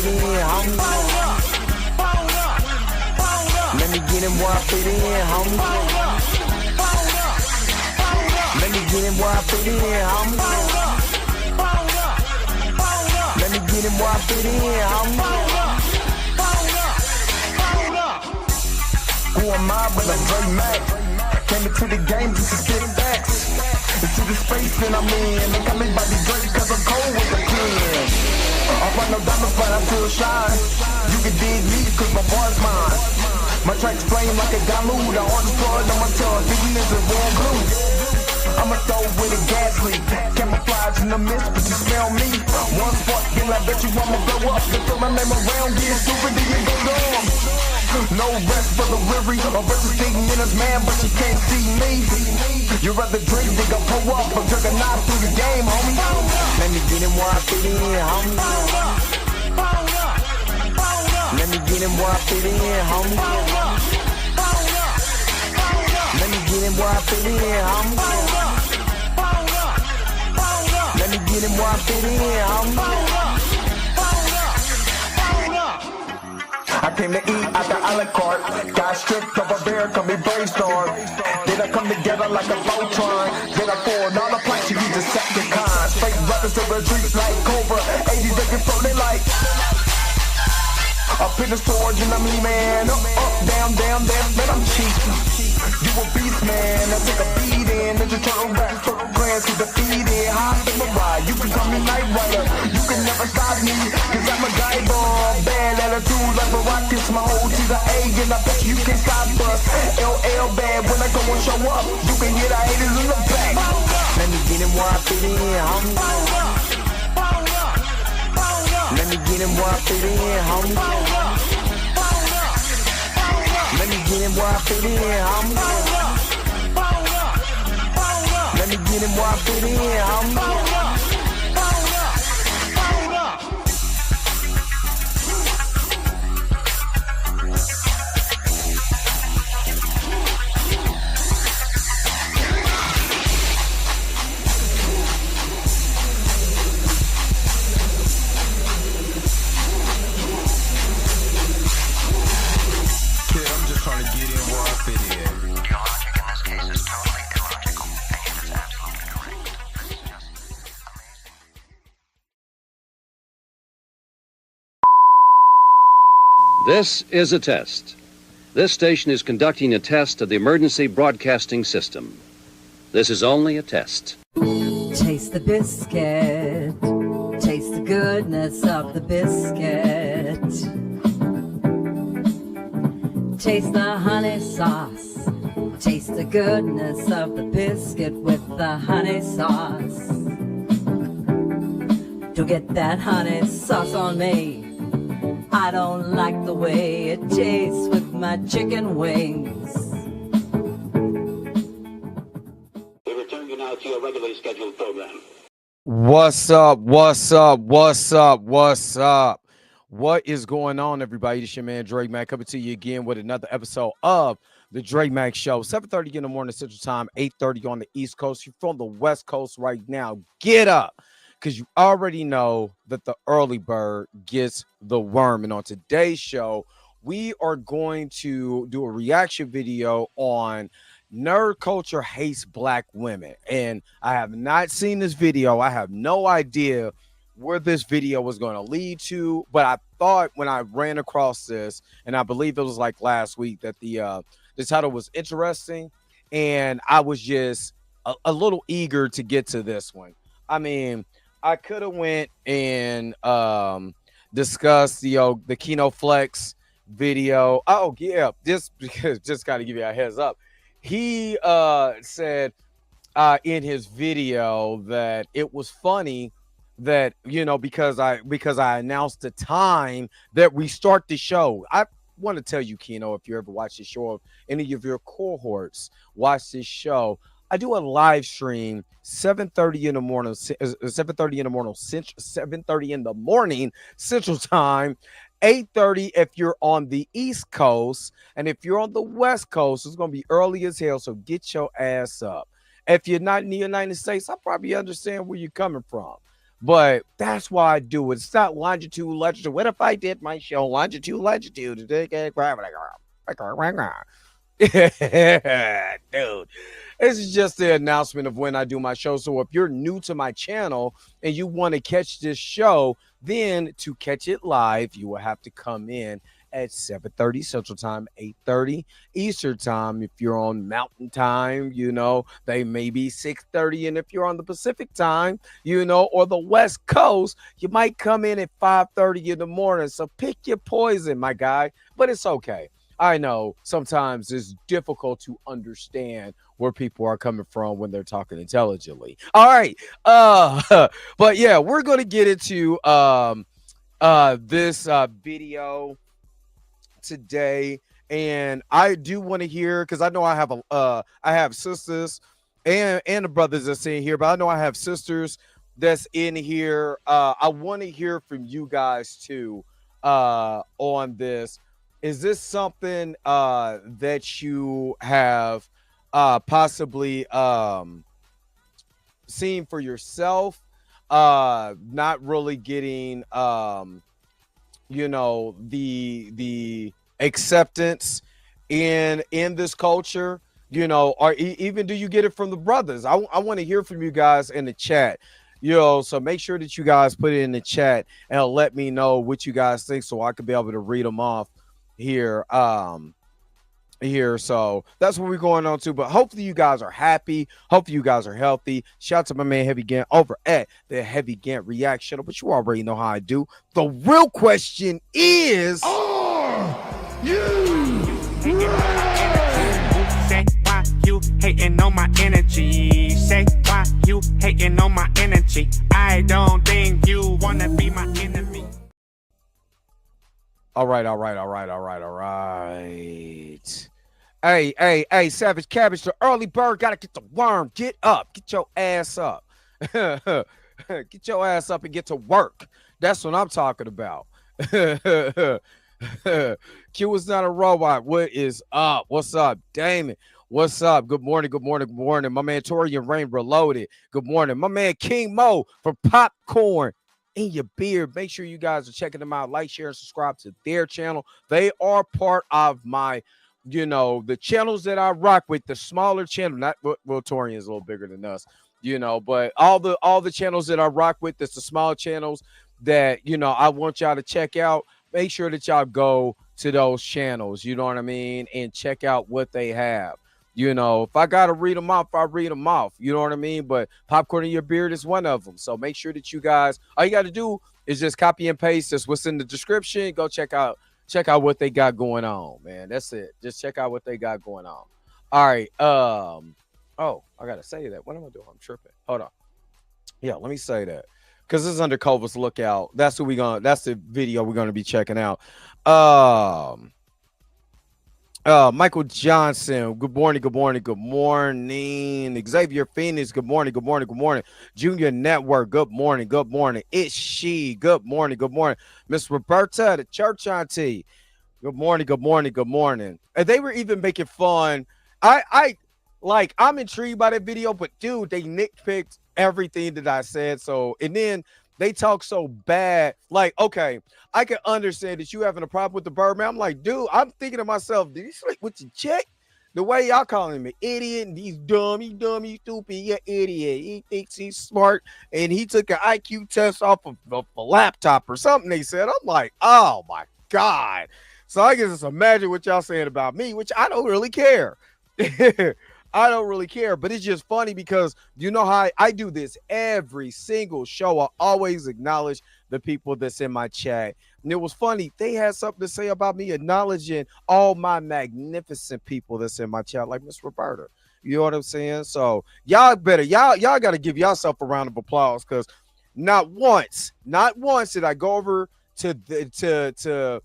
in, homie. Let me get him where I fit in, homie. Let me get him where I fit in, homie. Let me get him where I fit in, homie. Who am I but I'm Dre Mac? Came into the game just to spit facts. Into the space that I'm in. They got me by the Drake cause I'm cold with the pen. I find no diamonds but I still shine. You can dig me cause my bar's mine. My tracks flame like a dilute. I order blood on my tongue. Thinking this is warm glue. I'ma throw with a gas leak. Camouflage in the mist but you smell me. One spark then I bet you I'ma blow up. Then throw my name around. Get stupid then you go dumb. No rest for the weary. A versus thinking in his man, but you can't see me. You rather drink than go pull up. I'm drinking knife through the game, homie. Let me get him where I fit in, homie. Let me get him where I fit in, homie. Let me get him where I fit in, homie. Let me get him where I fit in, homie. I came to eat at the a la carte. Got stripped of a bear, come be brainstorm. Then I come together like a Voltron. Then I pour all the planks, you use the Decepticons. Fake rappers to retreat like Cobra. 80s they can float, they like up in the storage and I'm man. Up, down, man, I'm cheap. You a beast, man. I take a beat in. Ninja Turtle rap, Turtle Grants with the feed in. High samurai, you can call me Night Rider. You can never stop me, cause I'm a guy bomb. Bad attitude like a rocket, my whole to the A, and I bet you can't stop us. LL bad when I go and show up. You can hear the haters in the back. Let me get him where I fit in, homie. Let me get him where I fit in, homie. Let me get him where I fit in, homie. Let me get him where I fit in, homie. This is a test. This station is conducting a test of the emergency broadcasting system. This is only a test. Taste the biscuit. Taste the goodness of the biscuit. Taste the honey sauce. Taste the goodness of the biscuit with the honey sauce. Don't get that honey sauce on me. I don't like the way it tastes with my chicken wings. We return you now to your regularly scheduled program. What's up? What is going on, everybody? It's your man, Dre Mac, coming to you again with another episode of the Dre Mac Show. 7:30 in the morning Central Time, 8:30 on the East Coast. You're from the West Coast right now. Get up, because you already know that the early bird gets the worm. And on today's show, we are going to do a reaction video on Nerd Culture Hates Black Women. And I have not seen this video. I have no idea where this video was going to lead to. But I thought when I ran across this, and I believe it was like last week, that the title was interesting. And I was just a little eager to get to this one. I mean, I could have went and discussed the Kino Flex video. Oh yeah, just got to give you a heads up. He said in his video that it was funny that, you know, because I announced the time that we start the show. I want to tell you, Kino, if you ever watch this show, or any of your cohorts watch this show, I do a live stream 7:30 in the morning, 7:30 in the morning, 7:30 in the morning Central Time, 8:30 if you're on the East Coast, and if you're on the West Coast, it's gonna be early as hell. So get your ass up. If you're not in the United States, I probably understand where you're coming from. But that's why I do it. It's not longitude, latitude. What if I did my show longitude, latitude? Dude, this is just the announcement of when I do my show. So if you're new to my channel and you want to catch this show, then to catch it live, you will have to come in at 7:30 Central Time, 8:30 Eastern Time. If you're on Mountain Time, they may be 6:30. And if you're on the Pacific Time, or the West Coast, you might come in at 5:30 in the morning. So pick your poison, my guy. But it's okay. I know sometimes it's difficult to understand where people are coming from when they're talking intelligently. All right. But yeah, we're going to get into this video today, and I do want to hear, because I know I have sisters and the brothers that's in here, but I know I have sisters that's in here. I want to hear from you guys too on this. Is this something that you have possibly seen for yourself? Not really getting the acceptance in this culture, or even do you get it from the brothers? I want to hear from you guys in the chat. So make sure that you guys put it in the chat and let me know what you guys think, so I could be able to read them off here. So that's what we're going on to. But hopefully you guys are happy. Hopefully you guys are healthy. Shout out to my man Heavy Gant over at the Heavy Gant Reaction. But you already know how I do. The real question is, are you say why you hating on my energy? Say why you hating on my energy? I don't think you wanna be my enemy. All right. Hey, Savage Cabbage, the early bird gotta get the worm. Get up, get your ass up. Get your ass up and get to work. That's what I'm talking about. Q is not a robot. What is up? What's up, Damon? What's up? Good morning. My man Torian Rain Reloaded. Good morning. My man King Mo for Popcorn in Your Beard. Make sure you guys are checking them out. Like, share, and subscribe to their channel. They are part of my, the channels that I rock with, the smaller channel. Not well, Torian is a little bigger than us, but all the channels that I rock with, that's the small channels that I want y'all to check out. Make sure that y'all go to those channels, you know what I mean, and check out what they have. If I gotta read them off, I read them off. You know what I mean? But Popcorn in Your Beard is one of them. So make sure that you guys, all you got to do is just copy and paste this what's in the description. Go check out what they got going on, man. That's it. Just check out what they got going on. All right. Oh, I gotta say that. What am I doing? I'm tripping. Hold on. Yeah, let me say that. Because this is under Culver's Lookout. That's the video we're gonna be checking out. Michael Johnson, good morning. Xavier Phoenix, good morning. Junior Network, good morning. It's she, good morning. Miss Roberta, the church auntie, good morning. And they were even making fun. I'm intrigued by that video, but dude, they nitpicked everything that I said. So, and then they talk so bad. Like, okay, I can understand that you having a problem with the Birdman. I'm like, dude, I'm thinking to myself, did he sleep with your chick? The way y'all calling him an idiot, and he's dumb, he's stupid, he's an idiot. He thinks he's smart, and he took an IQ test off of a laptop or something, they said. I'm like, oh my God. So I can just imagine what y'all saying about me, which I don't really care. I don't really care, but it's just funny because you know how I do this every single show. I always acknowledge the people that's in my chat. And it was funny. They had something to say about me acknowledging all my magnificent people that's in my chat, like Miss Roberta. You know what I'm saying? So y'all got to give yourself a round of applause, because not once did I go over to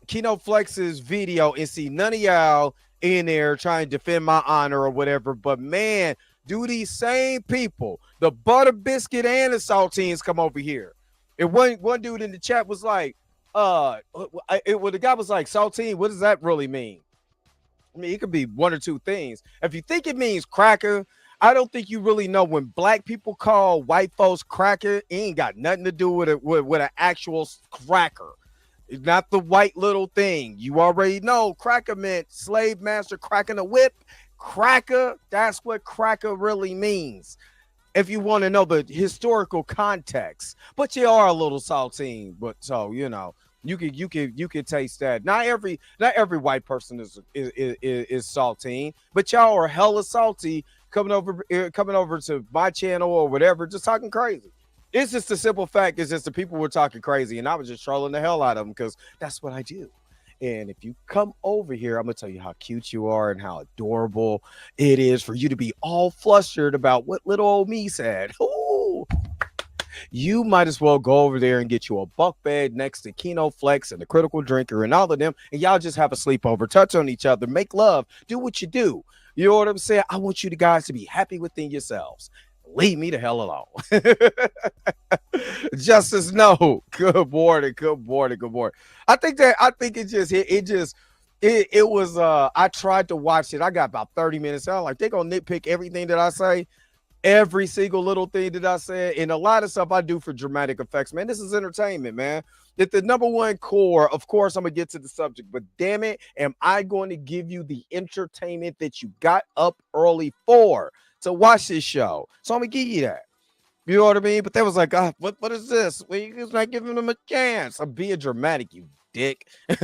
Kino Flex's video and see none of y'all in there trying to defend my honor or whatever. But man, do these same people, the butter biscuit and the saltines, come over here? And one dude in the chat was like, the guy was like, saltine, what does that really mean? I mean, it could be one or two things. If you think it means cracker, I don't think you really know when black people call white folks cracker, it ain't got nothing to do with it with an actual cracker. It's not the white little thing. You already know cracker meant slave master cracking a whip. Cracker, that's what cracker really means. If you want to know the historical context, but you are a little saltine, but so you can taste that. Not every white person is saltine, but y'all are hella salty coming over to my channel or whatever, just talking crazy. It's just the simple fact is just the people were talking crazy, and I was just trolling the hell out of them because that's what I do. And if you come over here, I'm gonna tell you how cute you are and how adorable it is for you to be all flustered about what little old me said. Ooh. You might as well go over there and get you a bunk bed next to Keno Flex and the Critical Drinker and all of them, and y'all just have a sleepover, touch on each other, make love, do what you do. You know what I'm saying? I want you guys to be happy within yourselves. Leave me the hell alone. Justice, no. Good morning. I think it was I tried to watch it. I got about 30 minutes out. Like, they gonna nitpick everything that I say, every single little thing that I said, and a lot of stuff I do for dramatic effects. Man, this is entertainment, man. At the number one core, of course, I'm gonna get to the subject, but damn it, am I going to give you the entertainment that you got up early for to watch this show? So I'm gonna give you that. You know what I mean? But they was like, what is this? Well, you're just not giving them a chance. I'm being dramatic, you dick. Get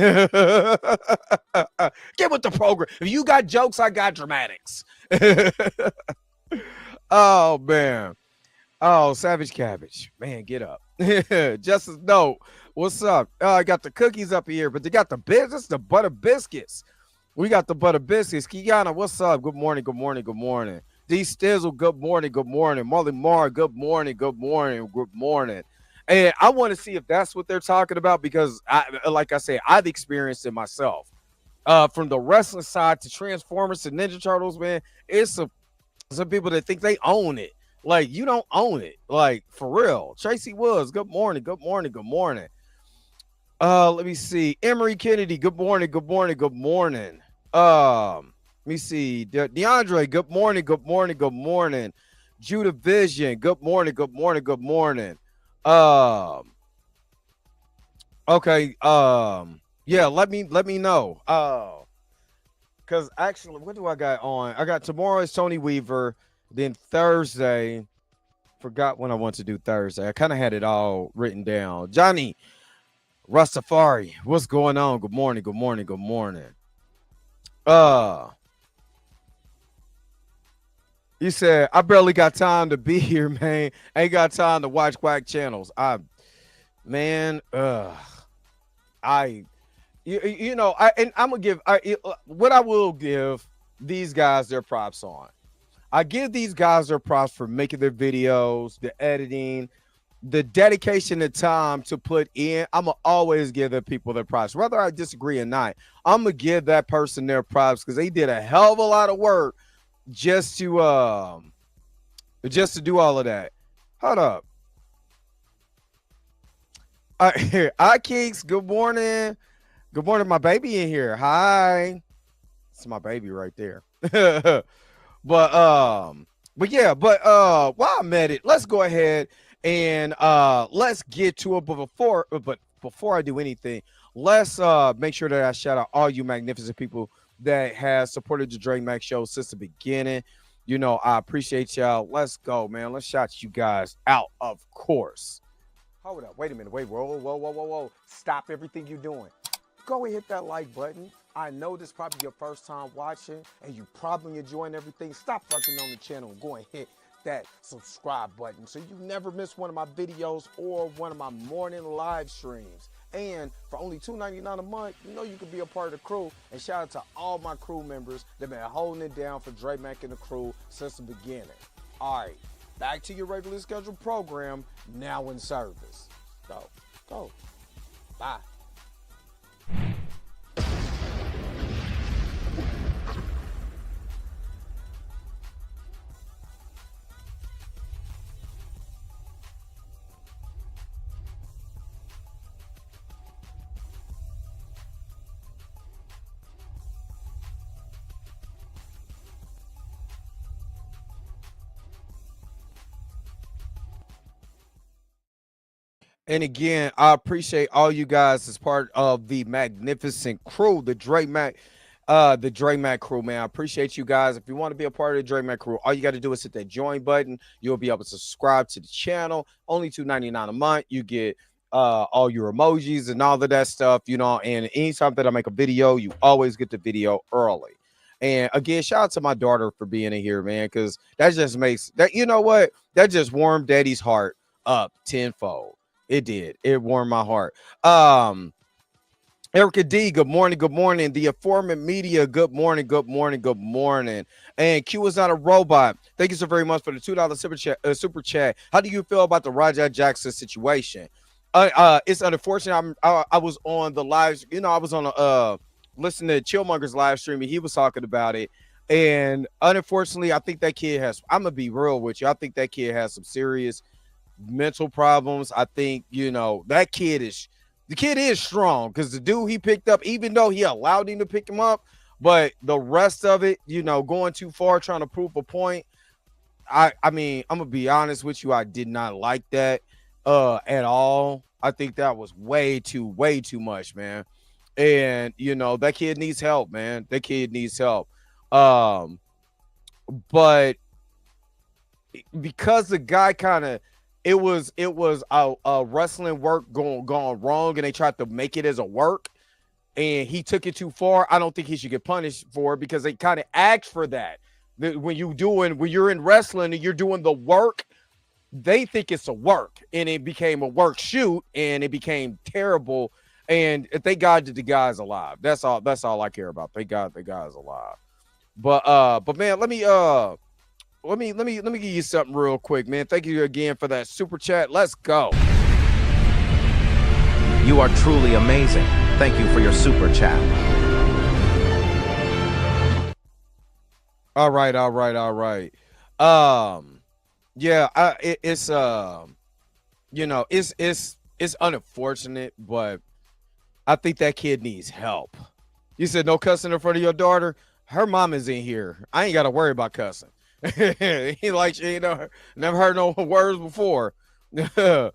with the program. If you got jokes, I got dramatics. Oh, man. Oh, Savage Cabbage. Man, get up. Justice, no. What's up? I got the cookies up here, but they got the business, the butter biscuits. We got the butter biscuits. Kiana, what's up? Good morning. D Stizzle, good morning. Molly Marr, good morning. And I want to see if that's what they're talking about, because like I said, I've experienced it myself. From the wrestling side to Transformers to Ninja Turtles, man, it's some people that think they own it. Like, you don't own it. Like, for real. Tracy Woods, good morning. Let me see. Emery Kennedy, good morning. Let me see. DeAndre, good morning. Judah Vision, good morning. Okay. Yeah, let me know. Because actually, what do I got on? I got tomorrow is Tony Weaver. Then Thursday, forgot when I want to do Thursday. I kind of had it all written down. Johnny Rastafari, what's going on? Good morning. You said, I barely got time to be here, man. I ain't got time to watch quack channels. I'm gonna give what I will give these guys their props on. I give these guys their props for making their videos, the editing, the dedication and time to put in. I'm gonna always give the people their props, whether I disagree or not. I'm gonna give that person their props because they did a hell of a lot of work just to do all of that. Hold up. I Keeks, good morning. Good morning, my baby in here. Hi. It's my baby right there. But while I'm at it, let's go ahead and let's get to it. But before I do anything, let's make sure that I shout out all you magnificent people that has supported the Dre Max Show since the beginning. You know, I appreciate y'all. Let's go, man. Let's shout you guys out, of course. Hold up. Wait a minute. Wait. Whoa. Stop everything you're doing. Go and hit that like button. I know this is probably your first time watching, and you probably enjoying everything. Stop fucking on the channel and go and hit that subscribe button so you never miss one of my videos or one of my morning live streams. And for only $2.99 a month, you know you can be a part of the crew. And shout out to all my crew members that been holding it down for Dre Mack and the crew since the beginning. All right, back to your regularly scheduled program, now in service. Go. Bye. And again, I appreciate all you guys as part of the magnificent crew, the Dre Mac crew, man. I appreciate you guys. If you want to be a part of the Dre Mac crew, all you got to do is hit that join button. You'll be able to subscribe to the channel. Only $2.99 a month. You get all your emojis and all of that stuff, you know. And anytime that I make a video, you always get the video early. And again, shout out to my daughter for being in here, man, because that just makes that, you know what? That just warmed Daddy's heart up tenfold. It did. It warmed my heart. Erica D, good morning, good morning. The Informant Media, good morning, good morning, good morning. And Q is not a robot. Thank you so very much for the $2 super chat. How do you feel about the Roger Jackson situation? It's unfortunate. I was on the live, you know, I was on listening to Chillmonger's live stream, and he was talking about it. And unfortunately, I think that kid has, I'm gonna be real with you, I think that kid has some serious mental problems. I think, you know, the kid is strong, because the dude he picked up, even though he allowed him to pick him up, but the rest of it, you know, going too far, trying to prove a point. I mean, I'm gonna be honest with you, I did not like that at all. I think that was way too much, man. And you know, that kid needs help, man. That kid needs help. But because the guy kind of, it was a wrestling work gone wrong, and they tried to make it as a work, and he took it too far. I don't think he should get punished for it, because they kind of asked for that. When you're in wrestling and you're doing the work, they think it's a work, and it became a work shoot, and it became terrible. And thank God that the guy's alive. That's all I care about. Thank God the guy's alive. But man, let me give you something real quick, man. Thank you again for that super chat. Let's go. You are truly amazing. Thank you for your super chat. All right. Yeah, it's you know, it's unfortunate, but I think that kid needs help. You said no cussing in front of your daughter. Her mom is in here. I ain't got to worry about cussing. He like, you know, never heard no words before. Brother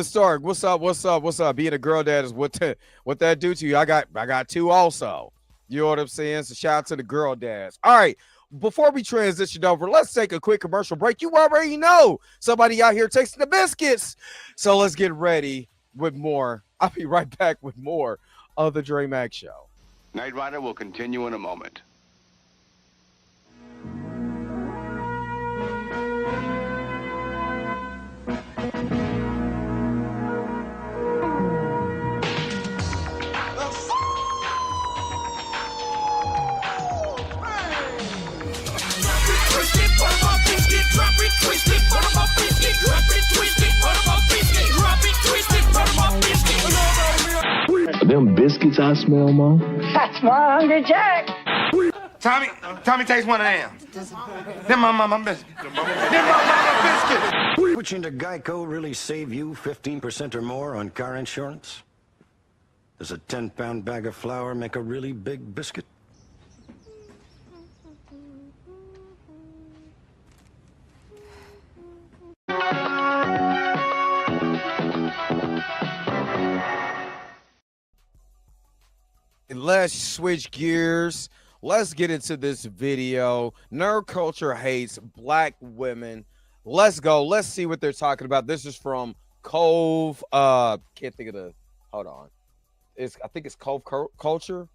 Stark, what's up? Being a girl dad is what that do to you. I got two also. You know what I'm saying? So shout out to the girl dads. All right. Before we transition over, let's take a quick commercial break. You already know somebody out here takes the biscuits. So let's get ready with more. I'll be right back with more of the Dre Mac Show. Knight Rider will continue in a moment. Them biscuits I smell, Mom. That's my Hungry Jack. Tommy takes one of them. Them my mama biscuits. Them my mama biscuits. Switching to Geico really save you 15% or more on car insurance? Does a 10-pound bag of flour make a really big biscuit? Let's switch gears. Let's get into this video. Nerd culture hates black women. Let's go. Let's see what they're talking about. This is from Cove. Can't think of the. Hold on. I think it's Cove Culture.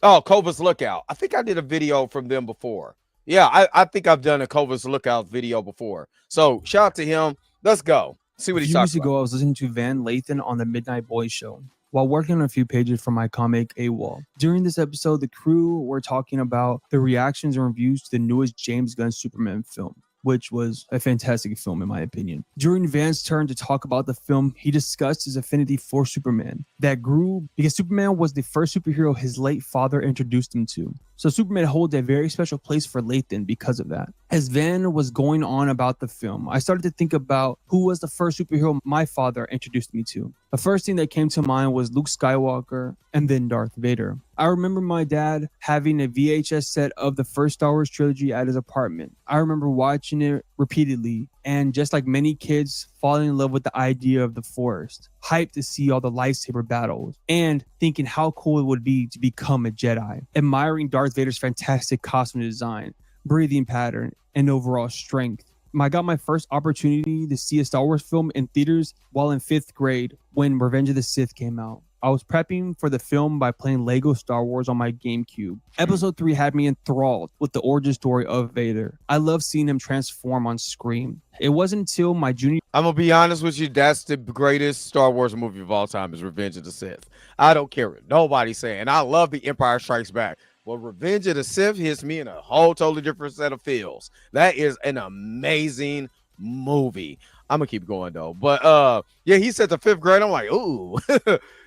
Oh, Cova's Lookout. I think I did a video from them before. Yeah, I think I've done a Cova's Lookout video before. So shout out to him. Let's go. See what he's talking about. A few years ago, I was listening to Van Lathan on the Midnight Boys show while working on a few pages for my comic AWOL. During this episode, the crew were talking about the reactions and reviews to the newest James Gunn Superman film, which was a fantastic film in my opinion. During Van's turn to talk about the film, he discussed his affinity for Superman that grew because Superman was the first superhero his late father introduced him to. So Superman holds a very special place for Lathan because of that. As Van was going on about the film, I started to think about who was the first superhero my father introduced me to. The first thing that came to mind was Luke Skywalker and then Darth Vader. I remember my dad having a VHS set of the first Star Wars trilogy at his apartment. I remember watching it repeatedly, and just like many kids, falling in love with the idea of the Force, hyped to see all the lightsaber battles, and thinking how cool it would be to become a Jedi, admiring Darth Vader's fantastic costume design, breathing pattern, and overall strength. I got my first opportunity to see a Star Wars film in theaters while in 5th grade when Revenge of the Sith came out. I was prepping for the film by playing Lego Star Wars on my GameCube. Episode 3 had me enthralled with the origin story of Vader. I love seeing him transform on screen. It wasn't until my junior... I'm going to be honest with you. That's the greatest Star Wars movie of all time is Revenge of the Sith. I don't care what nobody's saying. I love The Empire Strikes Back. Well, Revenge of the Sith hits me in a whole totally different set of feels. That is an amazing movie. I'm going to keep going, though. But, yeah, he said the 5th grade. I'm like, ooh.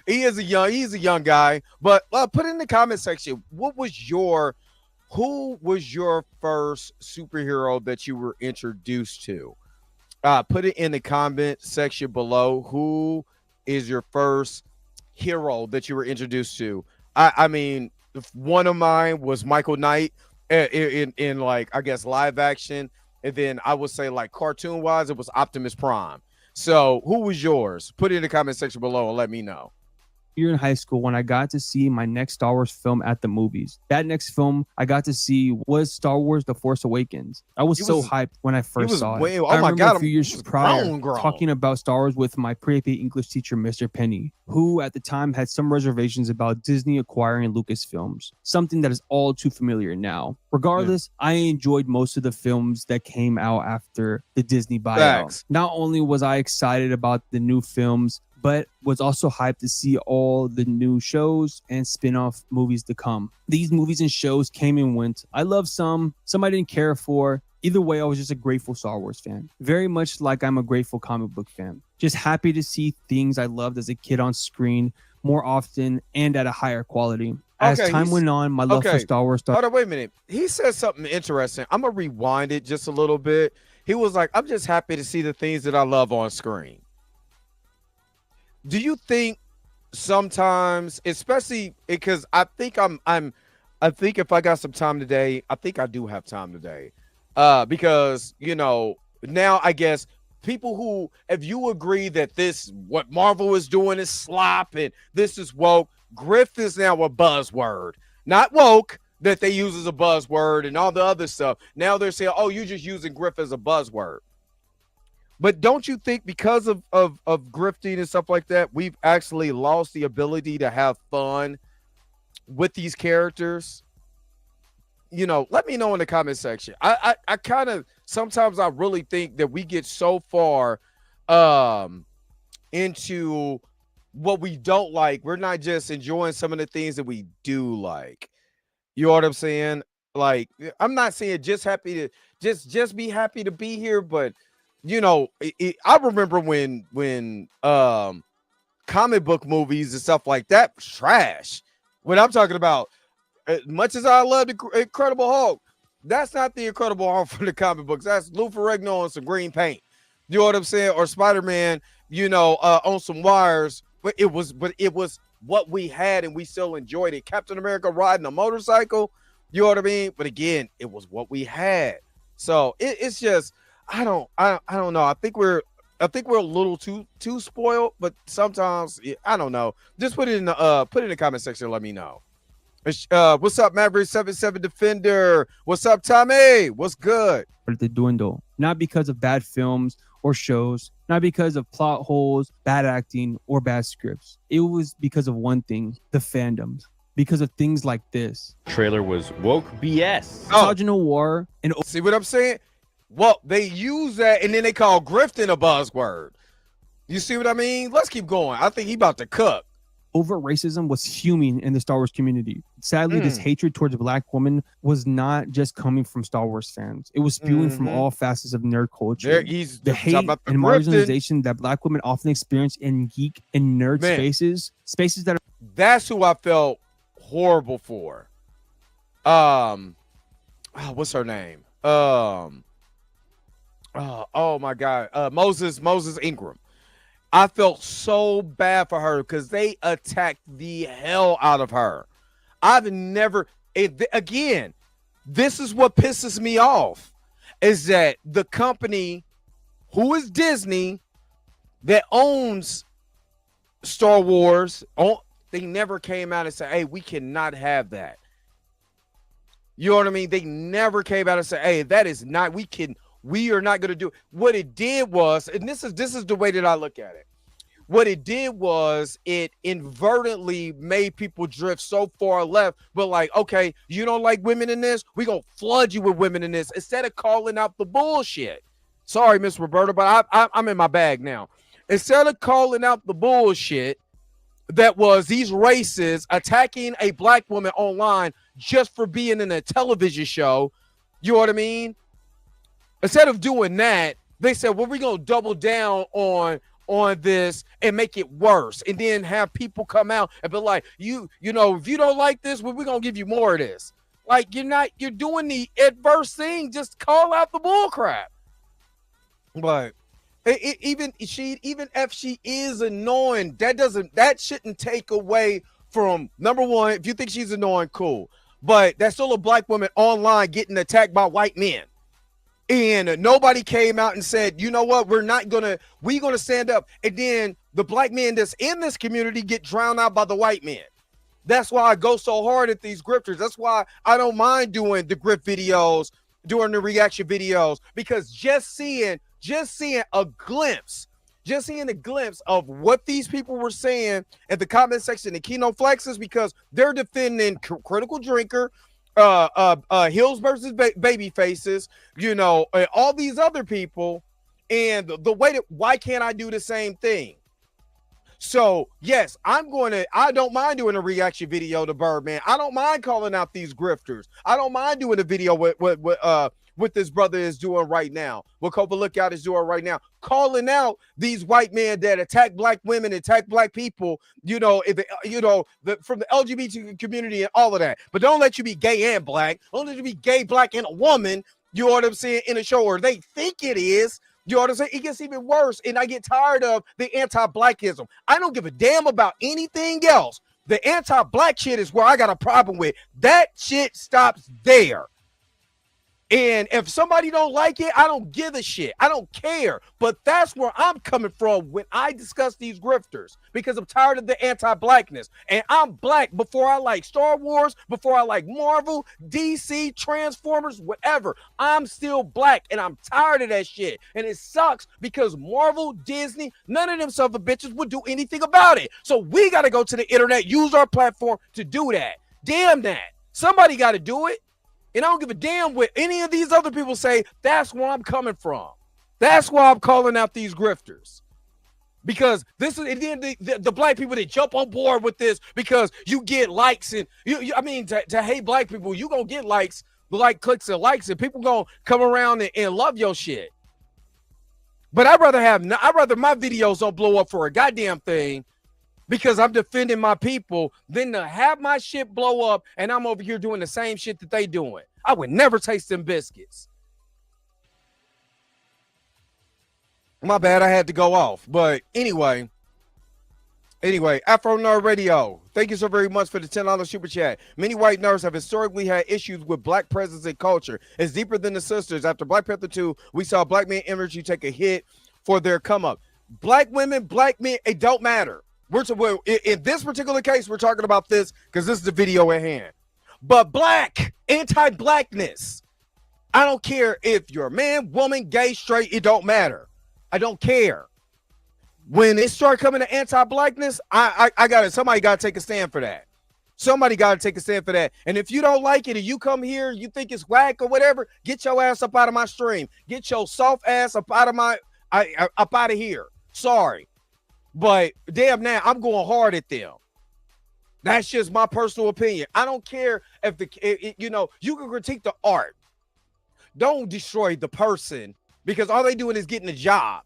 He's a young guy. But put in the comment section, who was your first superhero that you were introduced to? Put it in the comment section below. Who is your first hero that you were introduced to? I mean, one of mine was Michael Knight in like, I guess, live action. And then I would say like cartoon wise, it was Optimus Prime. So who was yours? Put it in the comment section below and let me know. Year in high school when I got to see my next Star Wars film at the movies. That next film I got to see was Star Wars The Force Awakens. I was so hyped when I first saw it. Oh my God, a few years prior talking about Star Wars with my pre-AP English teacher, Mr. Penny, who at the time had some reservations about Disney acquiring Lucasfilms, something that is all too familiar now. Regardless, I enjoyed most of the films that came out after the Disney buyout. Thanks. Not only was I excited about the new films, but was also hyped to see all the new shows and spin-off movies to come. These movies and shows came and went. I loved some I didn't care for. Either way, I was just a grateful Star Wars fan. Very much like I'm a grateful comic book fan. Just happy to see things I loved as a kid on screen more often and at a higher quality. As time went on, my love for Star Wars started. Hold on, wait a minute. He said something interesting. I'm going to rewind it just a little bit. He was like, I'm just happy to see the things that I love on screen. Do you think sometimes, especially because I think I think if I got some time today, I think I do have time today. Because, you know, now I guess people who, if you agree that what Marvel is doing is slop and this is woke, grift is now a buzzword. Not woke that they use as a buzzword and all the other stuff. Now they're saying, oh, you're just using grift as a buzzword. But don't you think because of grifting and stuff like that, we've actually lost the ability to have fun with these characters? You know, let me know in the comment section. I kind of, sometimes I really think that we get so far into what we don't like. We're not just enjoying some of the things that we do like. You know what I'm saying? Like, I'm not saying just happy to just be happy to be here, but you know, I remember when comic book movies and stuff like that was trash. When I'm talking about, as much as I love the Incredible Hulk, that's not the Incredible Hulk from the comic books. That's Lou Ferrigno on some green paint. You know what I'm saying? Or Spider-Man, you know, on some wires. But it was what we had, and we still enjoyed it. Captain America riding a motorcycle. You know what I mean? But again, it was what we had. So it's just. I don't know. I think we're a little too spoiled, but sometimes I don't know. Just put it in the comment section and let me know. What's up, Maverick 77 Defender? What's up, Tommy? What's good? The dwindle, not because of bad films or shows, not because of plot holes, bad acting, or bad scripts. It was because of one thing: the fandoms. Because of things like this. Trailer was woke BS. Sergeant War and see what I'm saying? Well, they use that and then they call grifting a buzzword. You see what I mean? Let's keep going. I think he about to cook. Overt racism was fuming in the Star Wars community. Sadly, this hatred towards Black women was not just coming from Star Wars fans. It was spewing from all facets of nerd culture. The hate and marginalization that Black women often experience in geek and nerd spaces that are... That's who I felt horrible for. What's her name? Oh my God, Moses Ingram. I felt so bad for her because they attacked the hell out of her. Again, this is what pisses me off. is that the company, who is Disney, that owns Star Wars, they never came out and said, hey, we cannot have that. You know what I mean? They never came out and said, hey, that is not, we are not going to do it. What it did was, and this is the way that I look at it. What it did was it inadvertently made people drift so far left, but like, okay, you don't like women in this? We're going to flood you with women in this instead of calling out the bullshit. Sorry, Miss Roberta, but I'm in my bag now. Instead of calling out the bullshit that was these races attacking a black woman online just for being in a television show, you know what I mean? Instead of doing that, they said, well, we're going to double down on this and make it worse, and then have people come out and be like, you know, if you don't like this, well, we're going to give you more of this. Like, you're doing the adverse thing. Just call out the bull crap. But even if she is annoying, that shouldn't take away from, number one, if you think she's annoying, cool. But that's still a black woman online getting attacked by white men. And nobody came out and said, you know what, we're going to stand up. And then the black men that's in this community get drowned out by the white men. That's why I go so hard at these grifters. That's why I don't mind doing the grift videos, doing the reaction videos, because just seeing a glimpse of what these people were saying at the comment section in Keynote Flexes, because they're defending Critical Drinker, Hills versus Baby Faces, you know, all these other people, and the way that, why can't I do the same thing? So yes, I don't mind doing a reaction video to Birdman. I don't mind calling out these grifters. I don't mind doing a video with what this brother is doing right now, what Copa Lookout is doing right now, calling out these white men that attack black women, attack black people, you know, from the LGBT community and all of that. But don't let you be gay and black. Don't let you be gay, black, and a woman, you know what I'm saying, in a show, or they think it is. You know what I'm saying? It gets even worse, and I get tired of the anti-blackism. I don't give a damn about anything else. The anti-black shit is where I got a problem with. That shit stops there. And if somebody don't like it, I don't give a shit. I don't care. But that's where I'm coming from when I discuss these grifters, because I'm tired of the anti-blackness. And I'm black before I like Star Wars, before I like Marvel, DC, Transformers, whatever. I'm still black, and I'm tired of that shit. And it sucks because Marvel, Disney, none of them son of a bitches would do anything about it. So we got to go to the internet, use our platform to do that. Damn that. Somebody got to do it. And I don't give a damn what any of these other people say. That's where I'm coming from. That's why I'm calling out these grifters. Because this is, and then the black people that jump on board with this because you get likes, and to hate black people, you gonna get likes, like clicks and likes, and people gonna come around and love your shit. But I'd rather my videos don't blow up for a goddamn thing, because I'm defending my people, than to have my shit blow up and I'm over here doing the same shit that they doing. I would never taste them biscuits. My bad, I had to go off. But anyway, Afro Nerd Radio, thank you so very much for the $10 super chat. Many white nerds have historically had issues with black presence and culture. It's deeper than the sisters. After Black Panther 2, we saw black men energy take a hit for their come up. Black women, black men, it don't matter. In this particular case, we're talking about this because this is the video at hand. But black, anti-blackness, I don't care if you're a man, woman, gay, straight, it don't matter. I don't care. When it start coming to anti-blackness, somebody got to take a stand for that. Somebody got to take a stand for that. And if you don't like it and you come here, you think it's whack or whatever, get your ass up out of my stream. Get your soft ass up out of here. Sorry. But damn, now I'm going hard at them. That's just my personal opinion. I don't care if you can critique the art. Don't destroy the person, because all they doing is getting a job.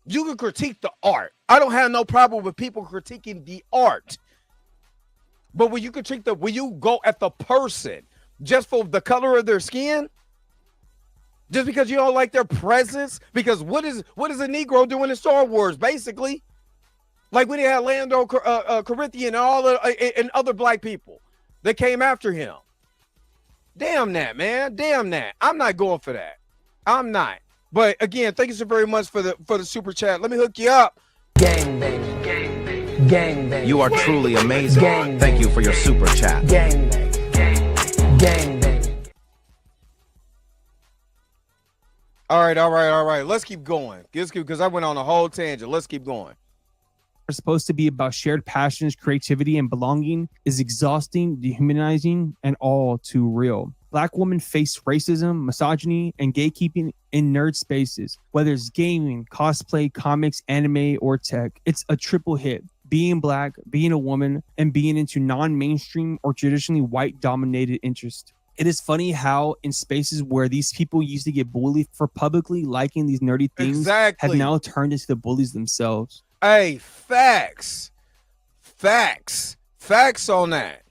You can critique the art. I don't have no problem with people critiquing the art. But when you go at the person just for the color of their skin, just because you don't like their presence, because what is a Negro doing in Star Wars, basically? Like when he had Lando Calrissian and and other black people that came after him. Damn that, man. Damn that. I'm not going for that. I'm not. But again, thank you so very much for the super chat. Let me hook you up. Gang bang, gang bang, gang bang. You are truly amazing. Gang Thank you for your super chat. Gang bang, gang bang. All right. Let's keep going. Because I went on a whole tangent. Let's keep going. Are supposed to be about shared passions, creativity, and belonging is exhausting, dehumanizing, and all too real. Black women face racism, misogyny, and gatekeeping in nerd spaces. Whether it's gaming, cosplay, comics, anime, or tech, it's a triple hit. Being black, being a woman, and being into non-mainstream or traditionally white-dominated interests. It is funny how in spaces where these people used to get bullied for publicly liking these nerdy things have now turned into the bullies themselves. Hey, facts on that,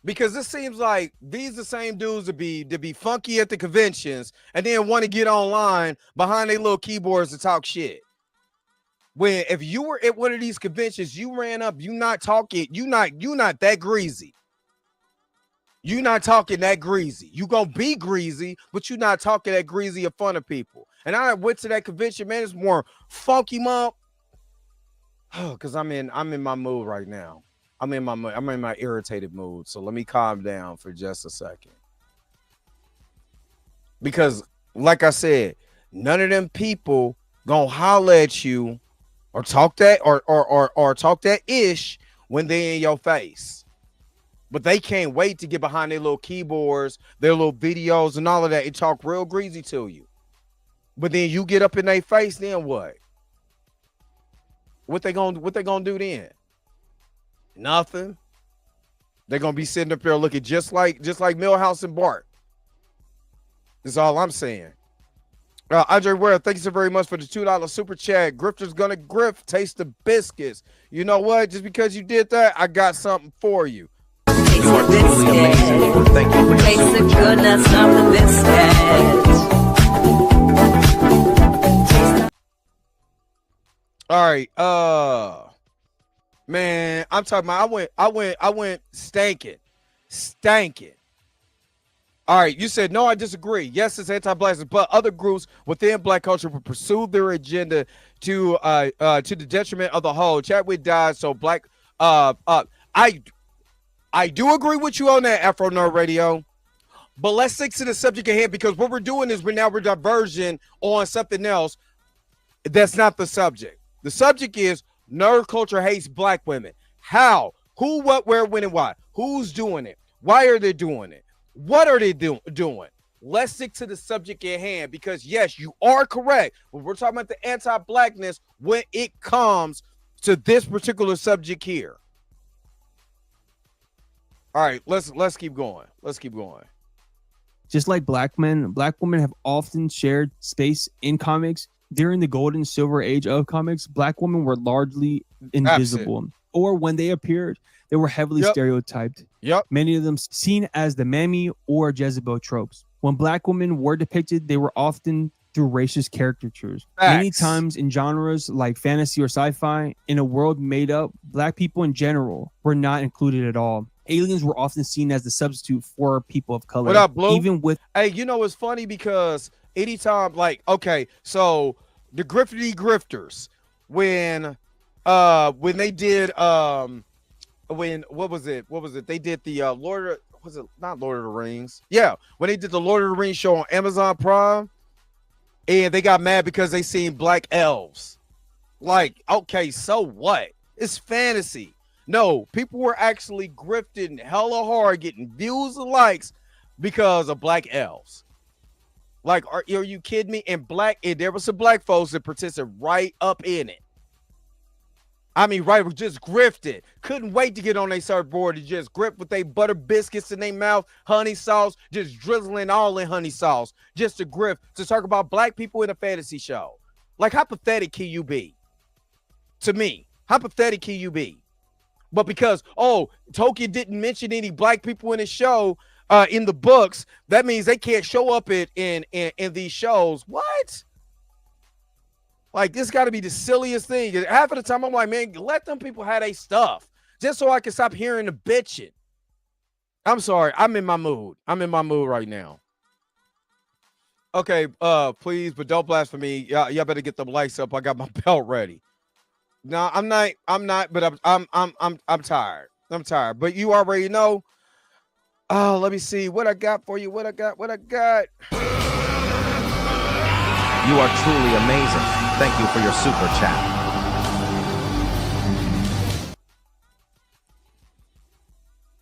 because it seems like these the same dudes to be funky at the conventions and then want to get online behind their little keyboards to talk shit. When if you were at one of these conventions, you ran up, you not talking, you not that greasy. You not talking that greasy. You gonna be greasy, but you not talking that greasy in front of people. And I went to that convention, man. It's more funky, mom. Oh, because I'm in my mood right now. I'm in my irritated mood. So let me calm down for just a second. Because, like I said, none of them people gonna holler at you or talk that or talk that ish when they in your face. But they can't wait to get behind their little keyboards, their little videos, and all of that and talk real greasy to you. But then you get up in their face, then what? What they gonna do then? Nothing. They're gonna be sitting up there looking just like Millhouse and Bart. That's all I'm saying. Andre Ware, thank you so very much for the $2 super chat. Grifter's gonna grift, taste the biscuits. You know what? Just because you did that, I got something for you. Taste the biscuit. Thank you for your Taste the super chat. goodness of the biscuit. All right, man, I'm talking about I went stanking. All right, you said no, I disagree. Yes, it's anti-black, but other groups within black culture will pursue their agenda to the detriment of the whole. Chadwick died, so black I do agree with you on that, Afro Nerd Radio. But let's stick to the subject ahead, because what we're doing is we're diverging on something else that's not the subject. The subject is nerd culture hates black women. How? Who, what, where, when, and why? Who's doing it? Why are they doing it? What are they doing? Let's stick to the subject at hand, because yes, you are correct. But we're talking about the anti-blackness when it comes to this particular subject here. All right, let's keep going. Just like black men, black women have often shared space in comics. During the golden silver age of comics, black women were largely invisible. Or when they appeared, they were heavily stereotyped. Many of them seen as the Mammy or Jezebel tropes. When black women were depicted, they were often through racist caricatures. Many times in genres like fantasy or sci-fi, in a world made up, black people in general were not included at all. Aliens were often seen as the substitute for people of color. What up, Blue? Even with you know, it's funny because anytime, like, okay, so the grifters, when they did what was it? They did the not Lord of the Rings? Yeah, when they did the Lord of the Rings show on Amazon Prime, and they got mad because they seen black elves. Like, okay, so what? It's fantasy. No, people were actually grifting hella hard, getting views and likes because of black elves. Like, are you kidding me? And there was some black folks that participated right up in it. I mean, right, just grifted. Couldn't wait to get on their surfboard and just grip with their butter biscuits in their mouth, honey sauce, just drizzling all in honey sauce, just to grift, to talk about black people in a fantasy show. Like, how pathetic can you be? To me, how pathetic can you be? But because, Tolkien didn't mention any black people in his show, in the books, that means they can't show up in these shows. What? Like, this got to be the silliest thing. Half of the time, I'm like, man, let them people have their stuff just so I can stop hearing the bitching. I'm sorry. I'm in my mood. I'm in my mood right now. Okay, please, but don't blaspheme me. Y'all better get the lights up. I got my belt ready. No, I'm not, but I'm tired. I'm tired. But you already know. Oh, let me see what I got for you. What I got. You are truly amazing. Thank you for your super chat.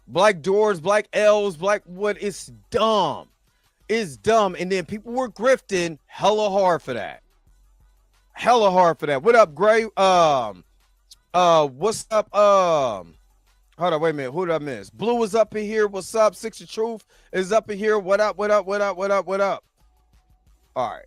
Black doors, black L's, black what? It's dumb. It's dumb. And then people were grifting hella hard for that. What up, Gray? What's up? Hold on, wait a minute. Who did I miss? Blue is up in here. What's up? Six of Truth is up in here. What up? All right.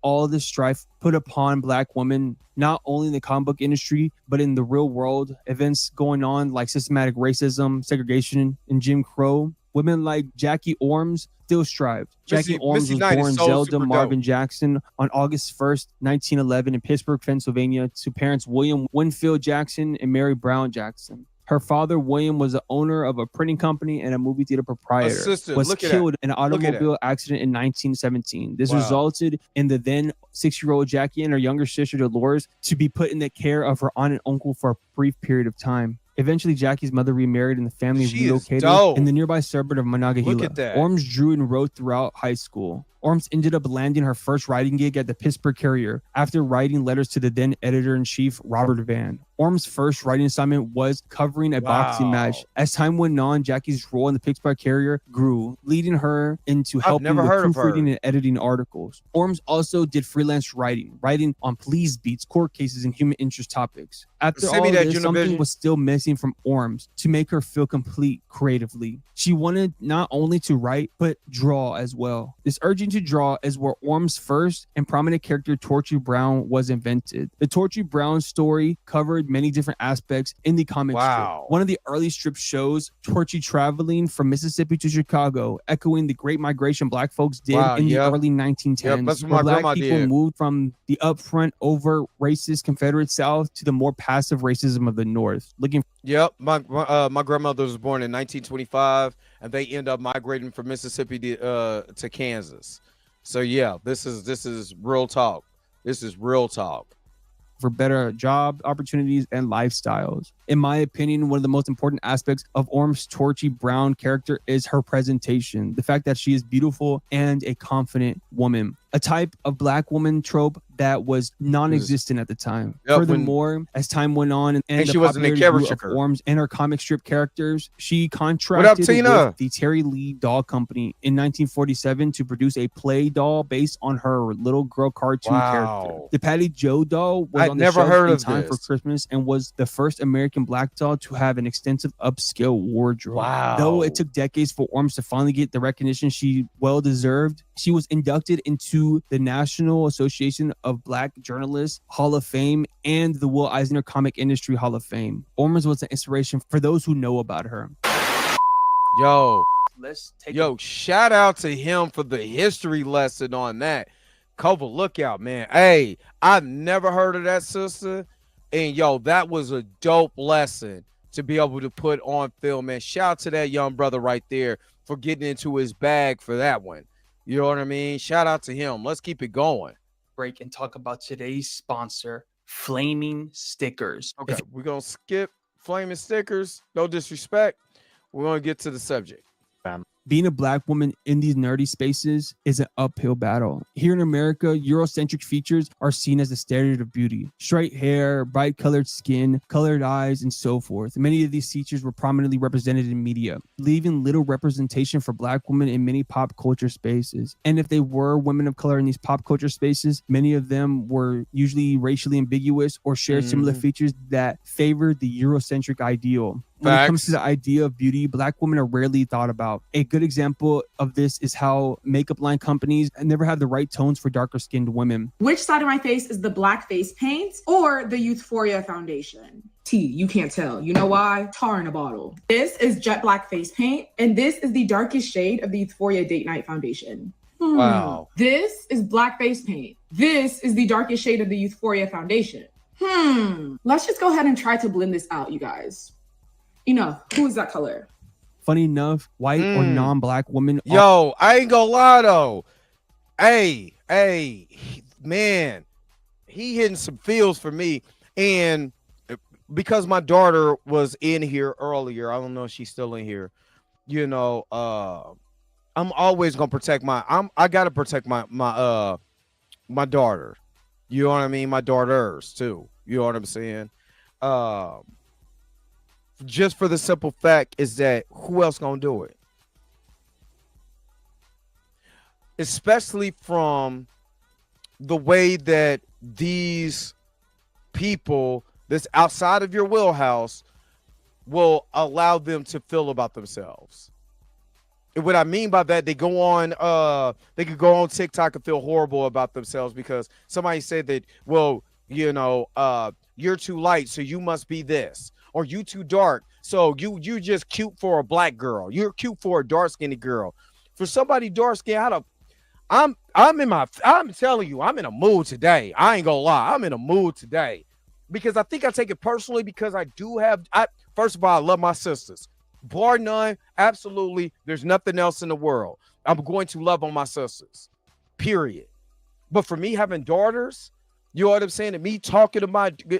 All this strife put upon Black women, not only in the comic book industry, but in the real world, events going on like systematic racism, segregation, and Jim Crow. Women like Jackie Orms still strived. Jackie Orms was born Zelda Marvin Jackson on August 1st, 1911 in Pittsburgh, Pennsylvania, to parents William Winfield Jackson and Mary Brown Jackson. Her father, William, was the owner of a printing company and a movie theater proprietor. Was killed in an automobile accident in 1917. This resulted in the then 6-year-old Jackie and her younger sister, Dolores, to be put in the care of her aunt and uncle for a brief period of time. Eventually, Jackie's mother remarried and the family relocated in the nearby suburb of Monongahela. Orms drew and wrote throughout high school. Orms ended up landing her first writing gig at the Pittsburgh Courier after writing letters to the then editor-in-chief, Robert Vann. Orms' first writing assignment was covering a boxing match. As time went on, Jackie's role in the Pittsburgh Courier grew, leading her into helping with proofreading and editing articles. Orms also did freelance writing on police beats, court cases, and human interest topics. After all this, something was still missing from Orms to make her feel complete creatively. She wanted not only to write, but draw as well. This urging to draw is where Orms' first and prominent character, Torchy Brown, was invented. The Torchy Brown story covered many different aspects in the comic strip. One of the early strip shows Torchy traveling from Mississippi to Chicago, echoing the Great Migration Black folks did in the early 1910s, where Black people moved from the upfront, overt, racist Confederate South to the more passive racism of the North. My grandmother was born in 1925, and they end up migrating from Mississippi to Kansas. So yeah, this is real talk. For better job opportunities and lifestyles. In my opinion, one of the most important aspects of Orms' Torchy Brown character is her presentation. The fact that she is beautiful and a confident woman. A type of Black woman trope that was non-existent at the time. Furthermore, as time went on and she wasn't a character of Orms and her comic strip characters, she contracted with the Terry Lee Doll Company in 1947 to produce a play doll based on her little girl cartoon character. The Patty Jo doll was on the shelf in time for Christmas and was the first American Black doll to have an extensive upscale wardrobe. Though it took decades for Orms to finally get the recognition she well deserved, she was inducted into the National Association of Black Journalists Hall of Fame and the Will Eisner Comic Industry Hall of Fame. Orms was an inspiration for those who know about her. Shout out to him for the history lesson on that. Cobra, look out, man. Hey, I've never heard of that, sister. And that was a dope lesson to be able to put on film, man. Shout out to that young brother right there for getting into his bag for that one. You know what I mean? Shout out to him. Let's keep it going. Break and talk about today's sponsor, Flaming Stickers. Okay, we're going to skip Flaming Stickers. No disrespect. We're going to get to the subject. Being a Black woman in these nerdy spaces is an uphill battle. Here in America, Eurocentric features are seen as the standard of beauty. Straight hair, bright colored skin, colored eyes, and so forth. Many of these features were prominently represented in media, leaving little representation for Black women in many pop culture spaces. And if they were women of color in these pop culture spaces, many of them were usually racially ambiguous or shared similar features that favored the Eurocentric ideal. When it comes to the idea of beauty, Black women are rarely thought about. A good example of this is how makeup line companies never have the right tones for darker skinned women. Which side of my face is the black face paint or the Youthforia foundation? You can't tell. You know why? Tar in a bottle. This is jet black face paint, and this is the darkest shade of the Youthforia Date Night foundation. Wow. This is black face paint. This is the darkest shade of the Youthforia foundation. Let's just go ahead and try to blend this out, you guys. Enough. Who is that color? Funny enough, white or non-black women. Yo, I ain't gonna lie though. Hey, man, he hitting some feels for me. And because my daughter was in here earlier, I don't know if she's still in here. You know, I'm always gonna protect I gotta protect my daughter. You know what I mean? My daughters too. You know what I'm saying? Just for the simple fact is that who else gonna do it? Especially from the way that these people that's outside of your wheelhouse will allow them to feel about themselves. And what I mean by that, they go on, they could go on TikTok and feel horrible about themselves because somebody said that, well, you know, you're too light, so you must be this, or you too dark, so you just cute for a black girl. You're cute for a dark skinned girl. For somebody dark skinned, I'm telling you, I'm in a mood today. I ain't gonna lie, I'm in a mood today because I think I take it personally because first of all, I love my sisters. Bar none, absolutely. There's nothing else in the world. I'm going to love on my sisters, period. But for me having daughters, you know what I'm saying? And me talking to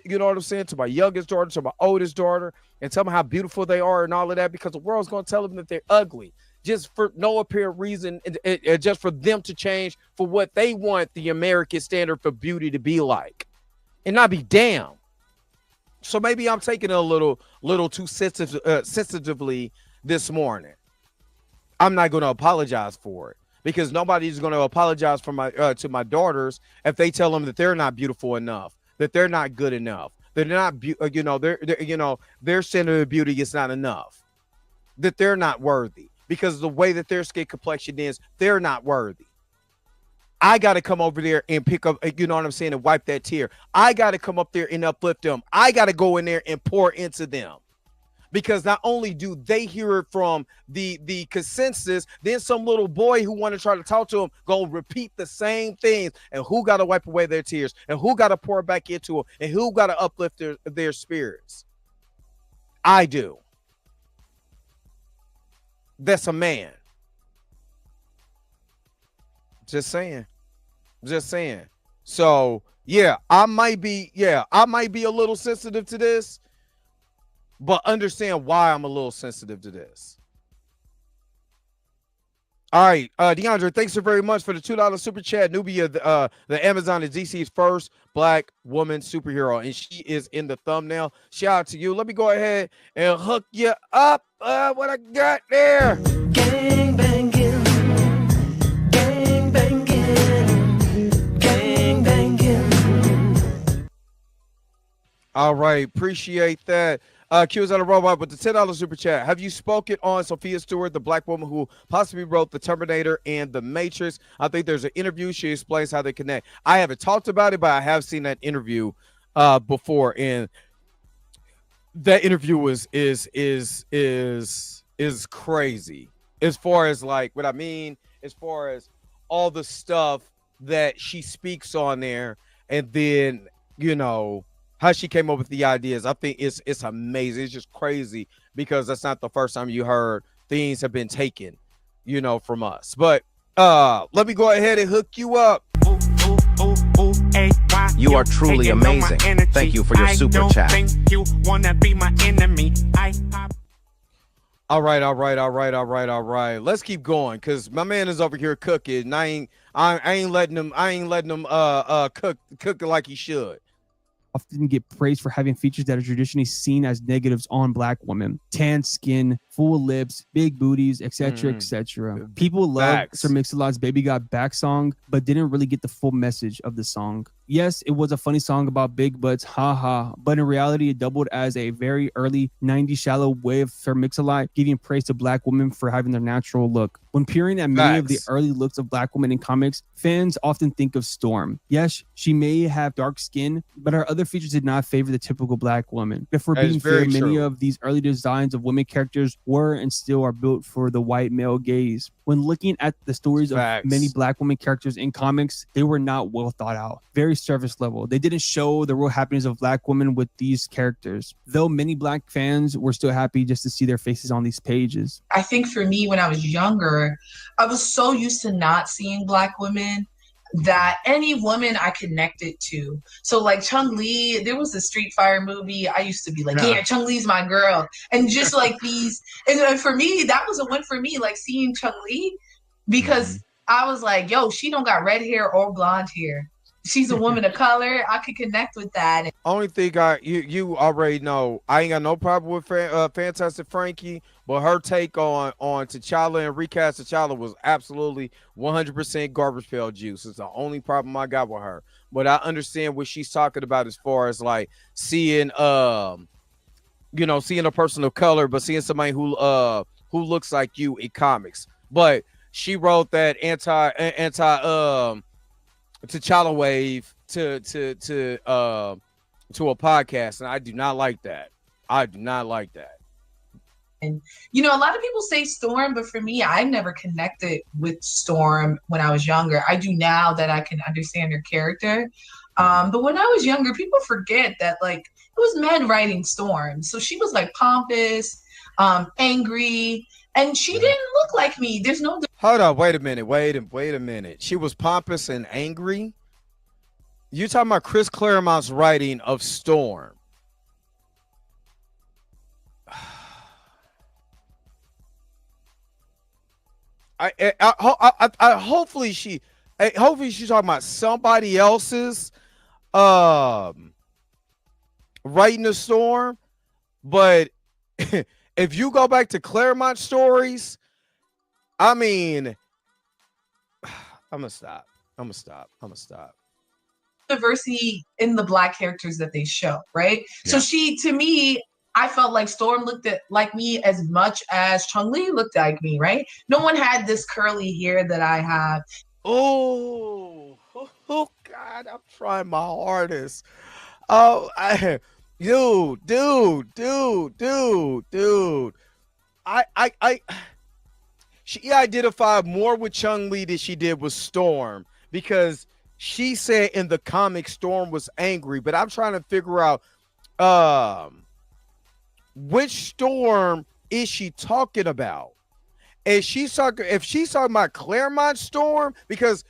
you know what I'm saying? To my youngest daughter, to my oldest daughter, and tell them how beautiful they are and all of that, because the world's going to tell them that they're ugly just for no apparent reason, and just for them to change for what they want the American standard for beauty to be like. And not be damn. So maybe I'm taking it a little too sensitively this morning. I'm not going to apologize for it because nobody's going to apologize for to my daughters if they tell them that they're not beautiful enough, that they're not good enough, that they're not, their standard of beauty is not enough, that they're not worthy because the way that their skin complexion is, they're not worthy. I got to come over there and pick up, you know what I'm saying, and wipe that tear. I got to come up there and uplift them. I got to go in there and pour into them. Because not only do they hear it from the consensus, then some little boy who want to try to talk to them go repeat the same things. And who got to wipe away their tears? And who got to pour back into them? And who got to uplift their spirits? I do. That's a man. Just saying. So yeah, I might be a little sensitive to this, but understand why I'm a little sensitive to this. All right, DeAndre, thanks so very much for the $2 super chat. Nubia, the Amazon is DC's first black woman superhero, and she is in the thumbnail. Shout out to you. Let me go ahead and hook you up. What I got there? Gang banging. All right, appreciate that. Q is on a robot with the $10 super chat. Have you spoken on Sophia Stewart, the black woman who possibly wrote The Terminator and The Matrix? I think there's an interview. She explains how they connect. I haven't talked about it, but I have seen that interview before, and that interview is crazy. As far as like what I mean, as far as all the stuff that she speaks on there, and then how she came up with the ideas. I think it's amazing. It's just crazy because that's not the first time you heard things have been taken, from us. But let me go ahead and hook you up. You are truly amazing. Thank you for your super chat. You wanna be my enemy. All right. Let's keep going because my man is over here cooking. And I ain't letting him cook like he should. Often get praised for having features that are traditionally seen as negatives on black women: tan skin, full lips, big booties, etc., etc. People love Sir Mix-a-Lot's "Baby Got Back" song, but didn't really get the full message of the song. Yes, it was a funny song about big butts, haha, but in reality, it doubled as a very early 90s shallow way of Sir Mix-a-Lot giving praise to black women for having their natural look. When peering at many of the early looks of black women in comics, fans often think of Storm. Yes, she may have dark skin, but her other features did not favor the typical black woman. If we're being fair, many of these early designs of women characters were and still are built for the white male gaze. When looking at the stories of many black women characters in comics, they were not well thought out. Very surface level. They didn't show the real happiness of Black women with these characters, though many Black fans were still happy just to see their faces on these pages. I think for me, when I was younger, I was so used to not seeing Black women that any woman I connected to. So like Chung-Li, there was a Street Fighter movie. I used to be like, yeah, Chung-Li's my girl. And just like these, and for me, that was a win for me, like seeing Chung-Li, because I was like, yo, she don't got red hair or blonde hair. She's a woman of color. I could connect with that. Only thing you already know, I ain't got no problem with Fantastic Frankie, but her take on T'Challa and recast T'Challa was absolutely 100% garbage pail juice. It's the only problem I got with her. But I understand what she's talking about as far as like seeing seeing a person of color, but seeing somebody who looks like you in comics. But she wrote that anti T'Challa wave to a podcast, and I do not like that. I do not like that. And a lot of people say Storm, but for me, I never connected with Storm when I was younger. I do now that I can understand her character. But when I was younger, people forget that like it was men writing Storm, so she was like pompous, angry, and she didn't look like me. There's no. Hold on, wait a minute. She was pompous and angry. You talking about Chris Claremont's writing of Storm? Hopefully she's talking about somebody else's writing the Storm, but if you go back to Claremont stories, I mean, I'm gonna stop. Diversity in the Black characters that they show, right? Yeah. So to me, I felt like Storm looked like me as much as Chung-Li looked like me, right? No one had this curly hair that I have. Oh God, I'm trying my hardest. Oh, dude. She identified more with Chung-Li than she did with Storm, because she said in the comic Storm was angry, but I'm trying to figure out which Storm is she talking about? If she's talking about Claremont Storm, because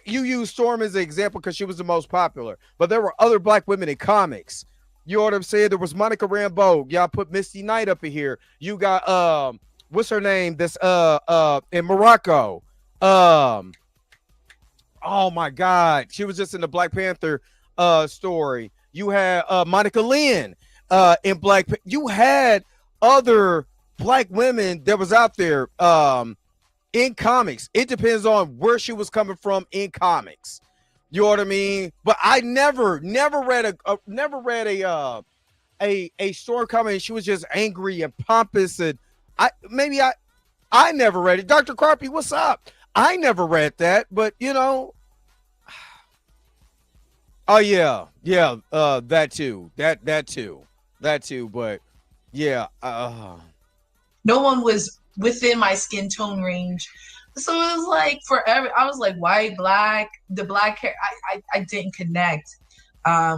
you use Storm as an example because she was the most popular, but there were other Black women in comics. You know what I'm saying? There was Monica Rambeau. Y'all put Misty Knight up in here. You got what's her name? This in Morocco. Oh my God, she was just in the Black Panther story. You had Monica Lynn in Black. You had other Black women that was out there in comics. It depends on where she was coming from in comics. You know what I mean? But I never read a Storm comic and she was just angry and pompous, and I never read it. Dr. Crappie, what's up? I never read that, but oh yeah, that too, but yeah, no one was within my skin tone range, so it was like forever. I was like white, Black, the Black hair. I didn't connect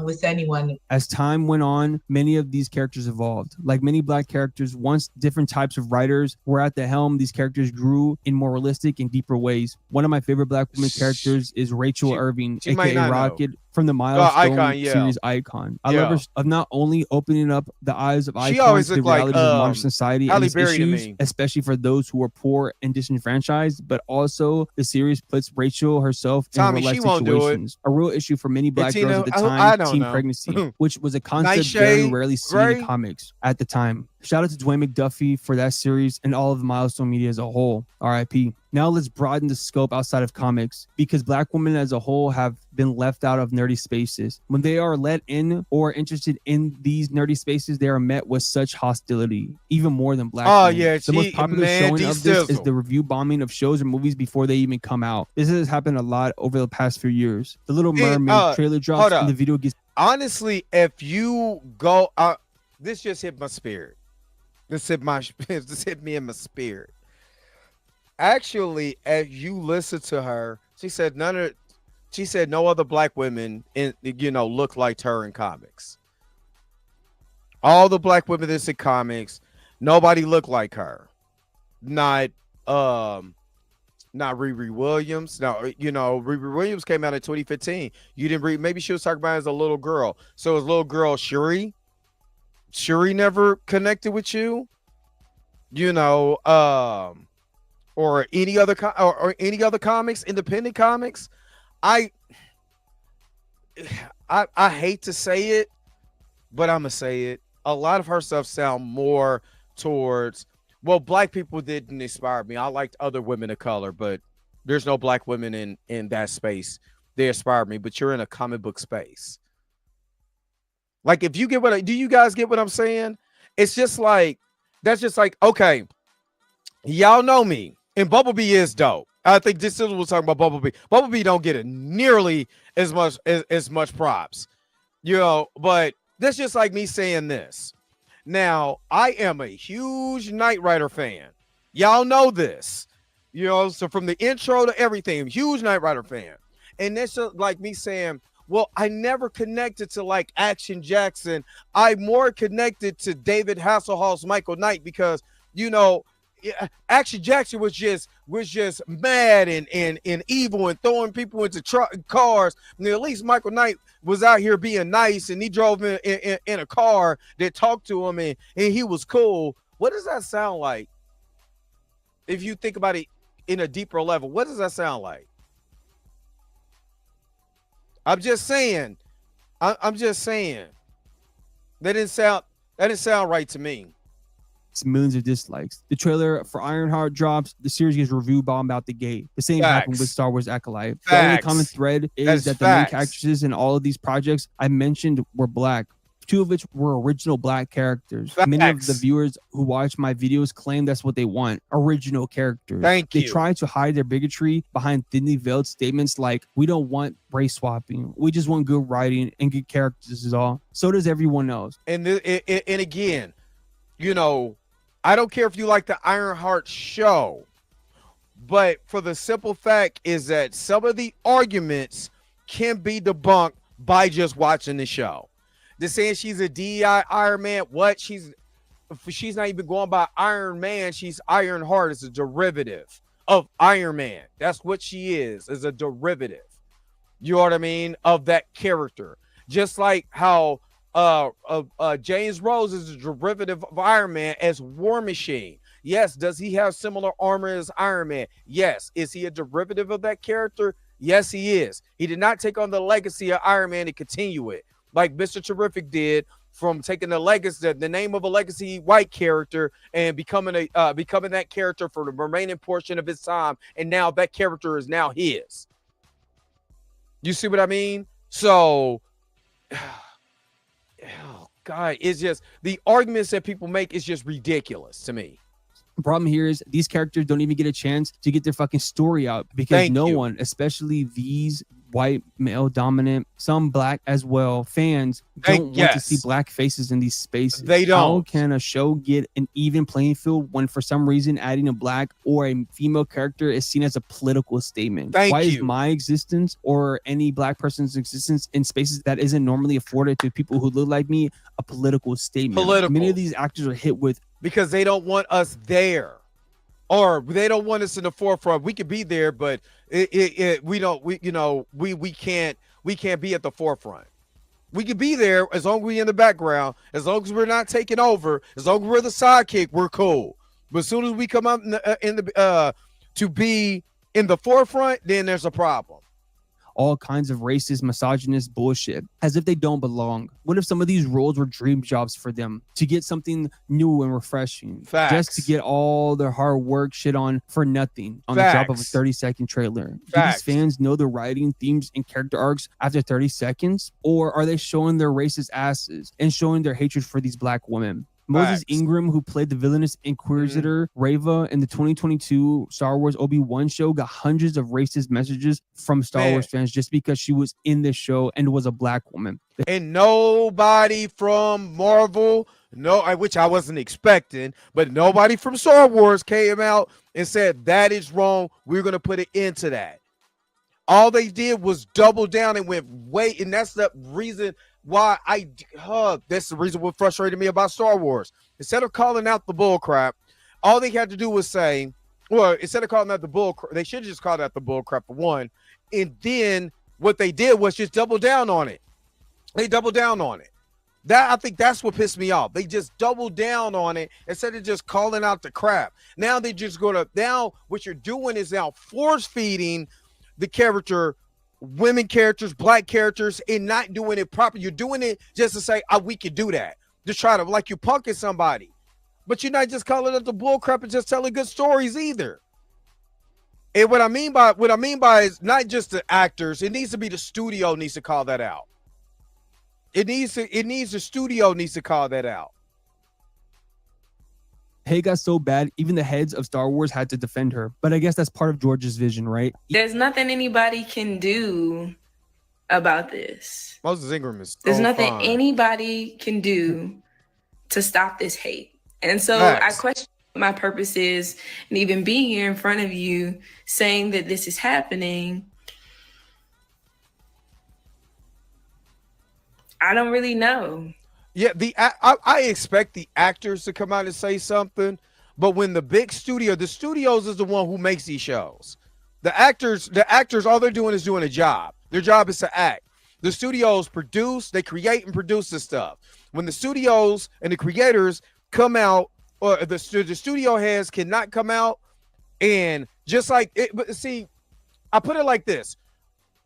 with anyone. As time went on, many of these characters evolved. Like many Black characters, once different types of writers were at the helm, these characters grew in more realistic and deeper ways. One of my favorite Black women characters is Rachel Irving, aka Rocket, from the Milestone series Icon. I love her of not only opening up the eyes of icons to the realities of modern society and its issues, especially for those who are poor and disenfranchised, but also the series puts Rachel herself in real life situations. A real issue for many Black girls at the time, teen pregnancy, which was a concept very rarely seen in comics at the time. Shout out to Dwayne McDuffie for that series and all of the Milestone media as a whole. RIP. Now let's broaden the scope outside of comics, because Black women as a whole have been left out of nerdy spaces. When they are let in or interested in these nerdy spaces, they are met with such hostility, even more than Black women. Yeah, the most popular showing of this is the review bombing of shows or movies before they even come out. This has happened a lot over the past few years. The Little Mermaid trailer drops and the video gets... Honestly, if you go... this just hit my spirit. This hit me in my spirit. Actually, as you listen to her, she said She said no other black women look like her in comics. All the black women that's in comics, nobody looked like her. Not Riri Williams. No, Riri Williams came out in 2015. You didn't read. Maybe she was talking about as a little girl. So as little girl Shuri never connected with you. Or any other comics, independent comics. I hate to say it, but I'm gonna say it. A lot of her stuff sound more towards, well, black people didn't inspire me. I liked other women of color, but there's no black women in that space. They inspired me, but you're in a comic book space. Like, if you do you guys get what I'm saying? It's just like, that's just like, okay, y'all know me, and Bumblebee is dope. I think this is what we're talking about. Bumblebee don't get it nearly as much props, but that's just like me saying this. Now, I am a huge Knight Rider fan. Y'all know this. So from the intro to everything, I'm a huge Knight Rider fan. And that's just like me saying, well, I never connected to like Action Jackson. I more connected to David Hasselhoff's Michael Knight because, Action Jackson was just mad and evil and throwing people into cars. And at least Michael Knight was out here being nice, and he drove in a car that talked to him, and he was cool. What does that sound like? If you think about it in a deeper level, what does that sound like? I'm just saying. I'm just saying. That didn't sound right to me. Millions of dislikes. The trailer for Ironheart drops. The series gets review bombed out the gate. The same happened with Star Wars Acolyte. The only common thread is that the main actresses in all of these projects I mentioned were black. 2 of which were original black characters. Many of the viewers who watch my videos claim that's what they want. Original characters. They try to hide their bigotry behind thinly veiled statements like, we don't want race swapping. We just want good writing and good characters is all. So does everyone else. And again, I don't care if you like the Ironheart show, but for the simple fact is that some of the arguments can be debunked by just watching the show. They're saying she's a DEI Iron Man. What? She's not even going by Iron Man. She's Ironheart. It's a derivative of Iron Man. That's what she is a derivative. You know what I mean? Of that character. Just like how James Rose is a derivative of Iron Man as War Machine. Yes. Does he have similar armor as Iron Man? Yes. Is he a derivative of that character? Yes, he is. He did not take on the legacy of Iron Man and continue it like Mr. Terrific did, from taking the legacy, the name of a legacy white character, and becoming that character for the remaining portion of his time. And now that character is now his. You see what I mean? So, oh God, it's just the arguments that people make is just ridiculous to me. The problem here is these characters don't even get a chance to get their fucking story out because no one, especially these white, male dominant, some black as well, fans don't want to see black faces in these spaces. They don't. How can a show get an even playing field when for some reason adding a black or a female character is seen as a political statement? Why is my existence or any black person's existence in spaces that isn't normally afforded to people who look like me a political statement? Many of these actors are hit with because they don't want us there, or they don't want us in the forefront. We could be there, but we can't be at the forefront. We could be there as long as we're in the background, as long as we're not taking over, as long as we're the sidekick, we're cool. But as soon as we come up to be in the forefront, then there's a problem. All kinds of racist, misogynist bullshit, as if they don't belong. What if some of these roles were dream jobs for them to get something new and refreshing? Just to get all their hard work shit on for nothing on the drop of a 30-second trailer. Do these fans know the writing, themes, and character arcs after 30 seconds? Or are they showing their racist asses and showing their hatred for these black women? Moses Ingram, who played the villainous Inquisitor Reva in the 2022 Star Wars Obi-Wan show, got hundreds of racist messages from Star Wars fans just because she was in this show and was a black woman. And nobody from Marvel, which I wasn't expecting, but nobody from Star Wars came out and said that is wrong. We're going to put it into that. All they did was double down and went way, and that's the reason why that's the reason what frustrated me about Star Wars. Instead of calling out the bull crap, all they had to do was say, well, instead of calling out the bull crap, they should have just called out the bull crap for one. And then what they did was just double down on it. They doubled down on it. I think that's what pissed me off. They just doubled down on it instead of just calling out the crap. Now they just now what you're doing is now force feeding the character, women characters, black characters, and not doing it proper. You're doing it just to say, we can do that. Just try to, like you're punking somebody. But you're not just calling up the bull crap and just telling good stories either. And what I mean by is not just the actors. It needs to be the studio needs to call that out. The studio needs to call that out. Hate got so bad, even the heads of Star Wars had to defend her. But I guess that's part of George's vision, right? There's nothing anybody can do about this. Moses Ingram is There's nothing anybody can do to stop this hate. And so I question what my purpose is, and even being here in front of you saying that this is happening, I don't really know. Yeah, I expect the actors to come out and say something, but when the big studio, the studios is the one who makes these shows. The actors, all they're doing is doing a job. Their job is to act. The studios produce, they create and produce this stuff. When the studios and the creators come out, or the studio heads cannot come out and just like it. But see, I put it like this: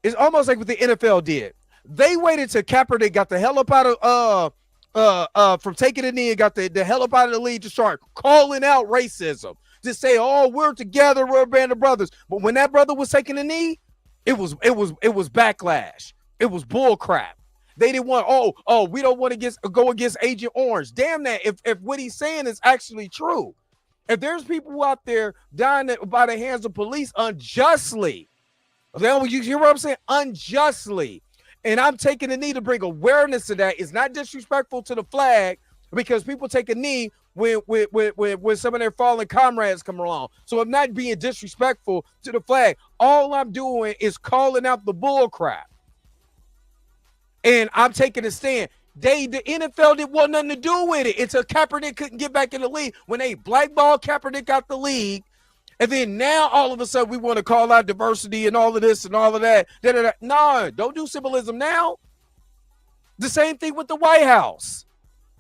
it's almost like what the NFL did. They waited till Kaepernick got the hell up out of from taking a knee and got the hell up out of the league to start calling out racism. To say, "Oh, we're together, we're a band of brothers." But when that brother was taking a knee, it was backlash. It was bull crap. They didn't want, we don't want to go against Agent Orange. Damn that, if what he's saying is actually true. If there's people out there dying by the hands of police unjustly, you hear what I'm saying? Unjustly. And I'm taking a knee to bring awareness to that. It's not disrespectful to the flag because people take a knee when some of their fallen comrades come along. So I'm not being disrespectful to the flag. All I'm doing is calling out the bull crap. And I'm taking a stand. The NFL didn't want nothing to do with it until Kaepernick couldn't get back in the league. When they blackballed Kaepernick out the league, and then now all of a sudden we want to call out diversity and all of this and all of that. No, don't do symbolism now. The same thing with the White House.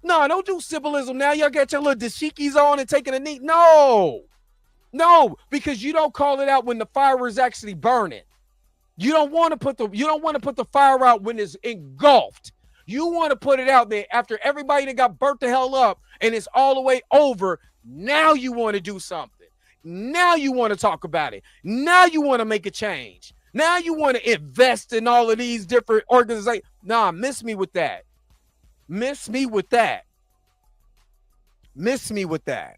No, don't do symbolism now. Y'all got your little dashikis on and taking a knee. No, because you don't call it out when the fire is actually burning. You don't want to put the fire out when it's engulfed. You want to put it out there after everybody that got burnt the hell up and it's all the way over. Now you want to do something. Now you want to talk about it. Now you want to make a change. Now you want to invest in all of these different organizations. Nah, miss me with that. Miss me with that. Miss me with that.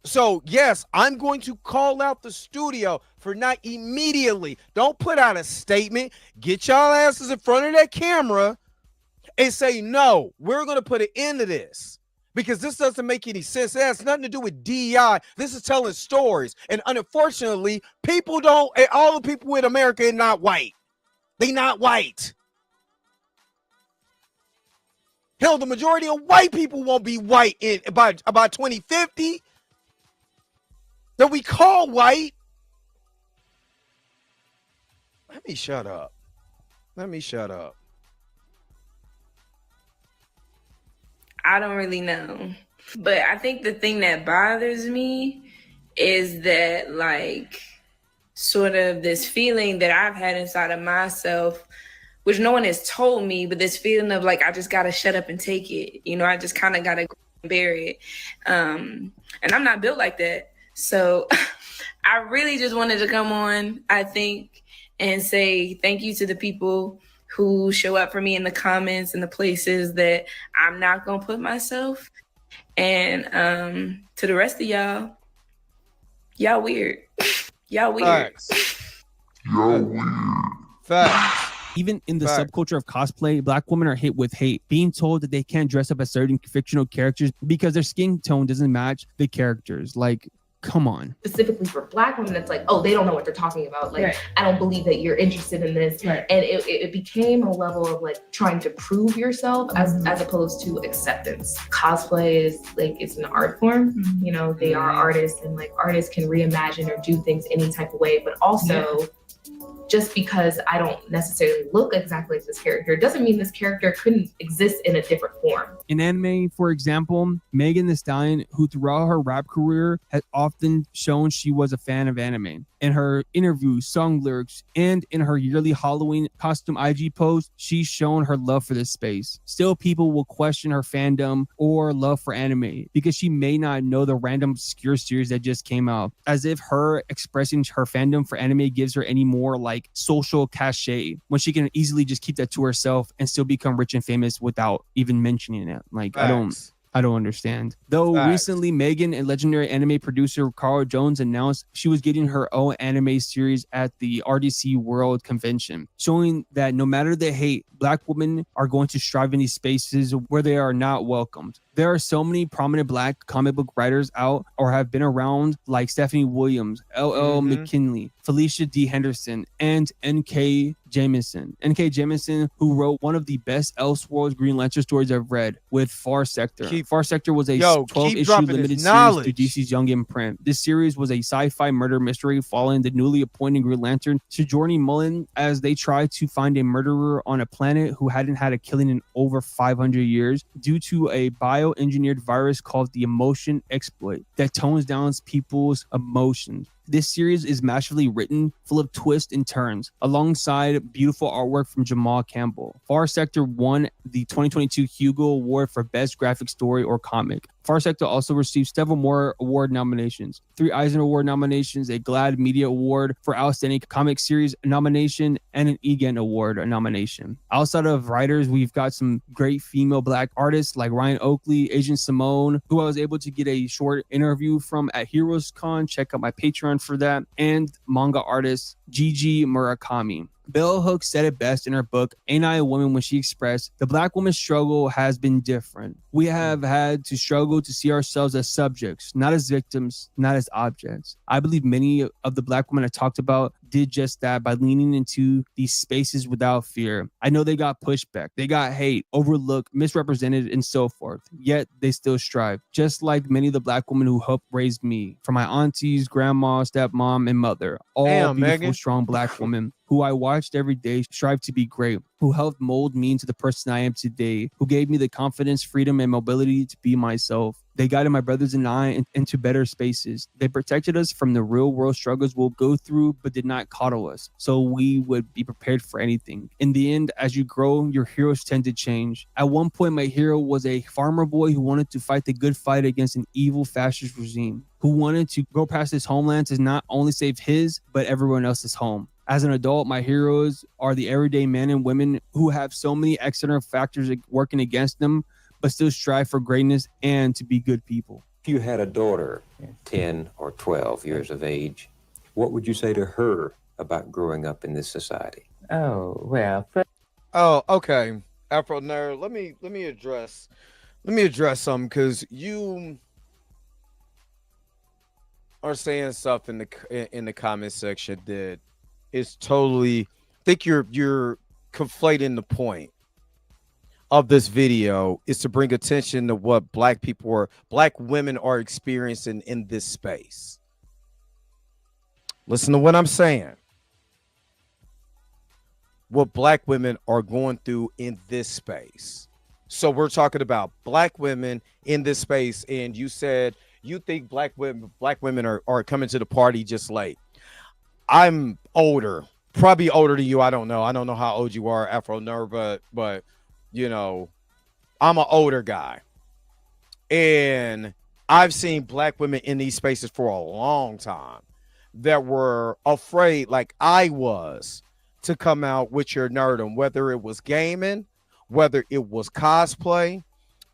So, yes, I'm going to call out the studio for not immediately. Don't put out a statement. Get y'all asses in front of that camera and say, no, we're going to put an end to this. Because this doesn't make any sense. It has nothing to do with DEI. This is telling stories. And unfortunately, all the people in America are not white. They not white. Hell, the majority of white people won't be white by 2050. That we call white. Let me shut up. I don't really know. But I think the thing that bothers me is that, like, sort of this feeling that I've had inside of myself, which no one has told me, but this feeling of, like, I just got to shut up and take it. You know, I just kind of got to bury it. And I'm not built like that. So I really just wanted to come on, I think, and say thank you to the people who show up for me in the comments and the places that I'm not going to put myself. And to the rest of y'all weird. Y'all weird. Facts. Y'all weird. Facts. Even in the subculture of cosplay, Black women are hit with hate, being told that they can't dress up as certain fictional characters because their skin tone doesn't match the characters. Like, Come on. Specifically for Black women, it's like, oh, they don't know what they're talking about. Like, I don't believe that you're interested in this. And it became a level of like trying to prove yourself as opposed to acceptance. Cosplay is like, it's an art form. You know, they are artists, and like artists can reimagine or do things any type of way, but also just because I don't necessarily look exactly like this character doesn't mean this character couldn't exist in a different form. In anime, for example, Megan Thee Stallion, who throughout her rap career has often shown she was a fan of anime. In her interviews, song lyrics, and in her yearly Halloween costume IG post, she's shown her love for this space. Still, people will question her fandom or love for anime because she may not know the random obscure series that just came out, as if her expressing her fandom for anime gives her any more like social cachet when she can easily just keep that to herself and still become rich and famous without even mentioning it. Like, I don't understand. Though recently, Megan and legendary anime producer Carl Jones announced she was getting her own anime series at the RDC World Convention, showing that no matter the hate, Black women are going to strive in these spaces where they are not welcomed. There are so many prominent Black comic book writers out or have been around, like Stephanie Williams, L.L. McKinley, Felicia D. Henderson, and N.K. Jemisin. N.K. Jemisin, who wrote one of the best Elseworlds Green Lantern stories I've read with Far Sector. Far Sector was a 12-issue limited series to DC's Young imprint. This series was a sci-fi murder mystery following the newly appointed Green Lantern Sojourner Mullen as they tried to find a murderer on a planet who hadn't had a killing in over 500 years due to a bioengineered virus called the Emotion Exploit that tones down people's emotions. This series is masterfully written, full of twists and turns, alongside beautiful artwork from Jamal Campbell. Far Sector won the 2022 Hugo Award for Best Graphic Story or Comic. Far Sector also received several more award nominations, 3 Eisner Award nominations, a GLAAD Media Award for Outstanding Comic Series nomination, and an EGAN Award nomination. Outside of writers, we've got some great female Black artists like Ryan Oakley, Agent Simone, who I was able to get a short interview from at Heroes Con. Check out my Patreon for that. And manga artist Gigi Murakami. Bell Hooks said it best in her book, Ain't I a Woman, when she expressed, the Black woman's struggle has been different. We have had to struggle to see ourselves as subjects, not as victims, not as objects. I believe many of the Black women I talked about did just that by leaning into these spaces without fear. I know they got pushback, they got hate, overlooked, misrepresented, and so forth, yet they still strive. Just like many of the Black women who helped raise me, from my aunties, grandma, stepmom, and mother, all beautiful, Megan. Strong Black women who I watched every day strive to be great, who helped mold me into the person I am today, who gave me the confidence, freedom, and mobility to be myself. They guided my brothers and I into better spaces. They protected us from the real world struggles we'll go through, but did not coddle us, so we would be prepared for anything. In the end, as you grow, your heroes tend to change. At one point, my hero was a farmer boy who wanted to fight the good fight against an evil fascist regime, who wanted to go past his homeland to not only save his, but everyone else's home. As an adult, my heroes are the everyday men and women who have so many external factors working against them, but still strive for greatness and to be good people. If you had a daughter, 10 or 12 years of age, what would you say to her about growing up in this society? Oh, well. Oh, okay. Afro Nerd, let me address something, because you are saying stuff in the comment section that is totally, I think you're conflating the point of this video is to bring attention to what Black women are experiencing in this space. Listen to what I'm saying. What Black women are going through in this space. So we're talking about Black women in this space, and you said you think Black women are coming to the party just late. I'm older, probably older than you. I don't know how old you are, Afro Nerd, but you know, I'm an older guy, and I've seen Black women in these spaces for a long time that were afraid, like I was, to come out with your nerdom, whether it was gaming, whether it was cosplay,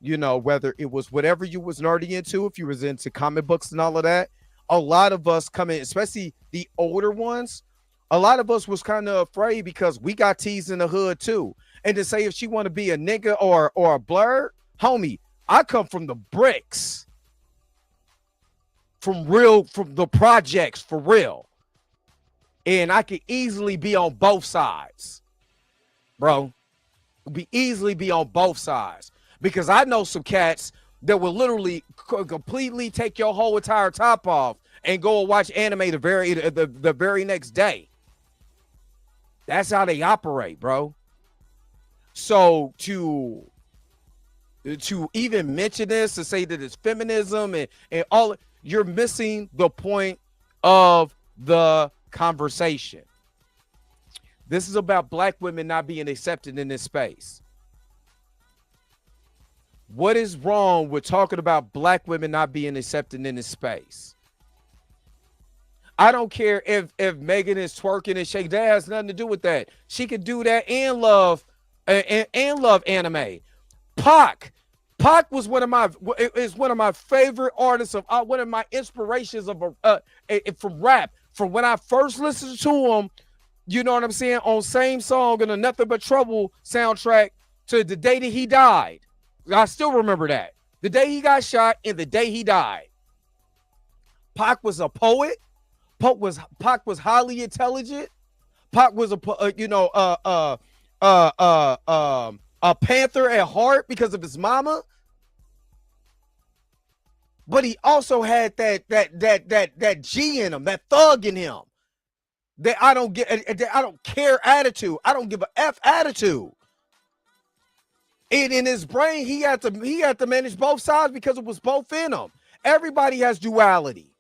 you know, whether it was whatever you was nerdy into, if you was into comic books and all of that. A lot of us come in, especially the older ones, a lot of us was kind of afraid because we got teased in the hood too. And to say if she want to be a nigga or a blerd, homie, I come from the bricks. from the projects for real. And I could easily be on both sides, bro. Easily be on both sides, because I know some cats that will literally completely take your whole entire top off and go and watch anime the very next day. That's how they operate, bro. So to even mention this, to say that it's feminism and all, you're missing the point of the conversation. This is about black women not being accepted in this space. What is wrong with talking about black women not being accepted in this space? I don't care if Megan is twerking and shaking. That has nothing to do with that. She could do that and love anime. Pac was one of my favorite artists, one of my inspirations from rap. From when I first listened to him, you know what I'm saying, on Same Song and a Nothing But Trouble soundtrack, to the day that he died. I still remember that. The day he got shot and the day he died. Pac was a poet. Pac was highly intelligent. Pac was a panther at heart because of his mama. But he also had that G in him, that thug in him. That I don't care attitude. I don't give a F attitude. And in his brain, he had to manage both sides because it was both in him. Everybody has duality.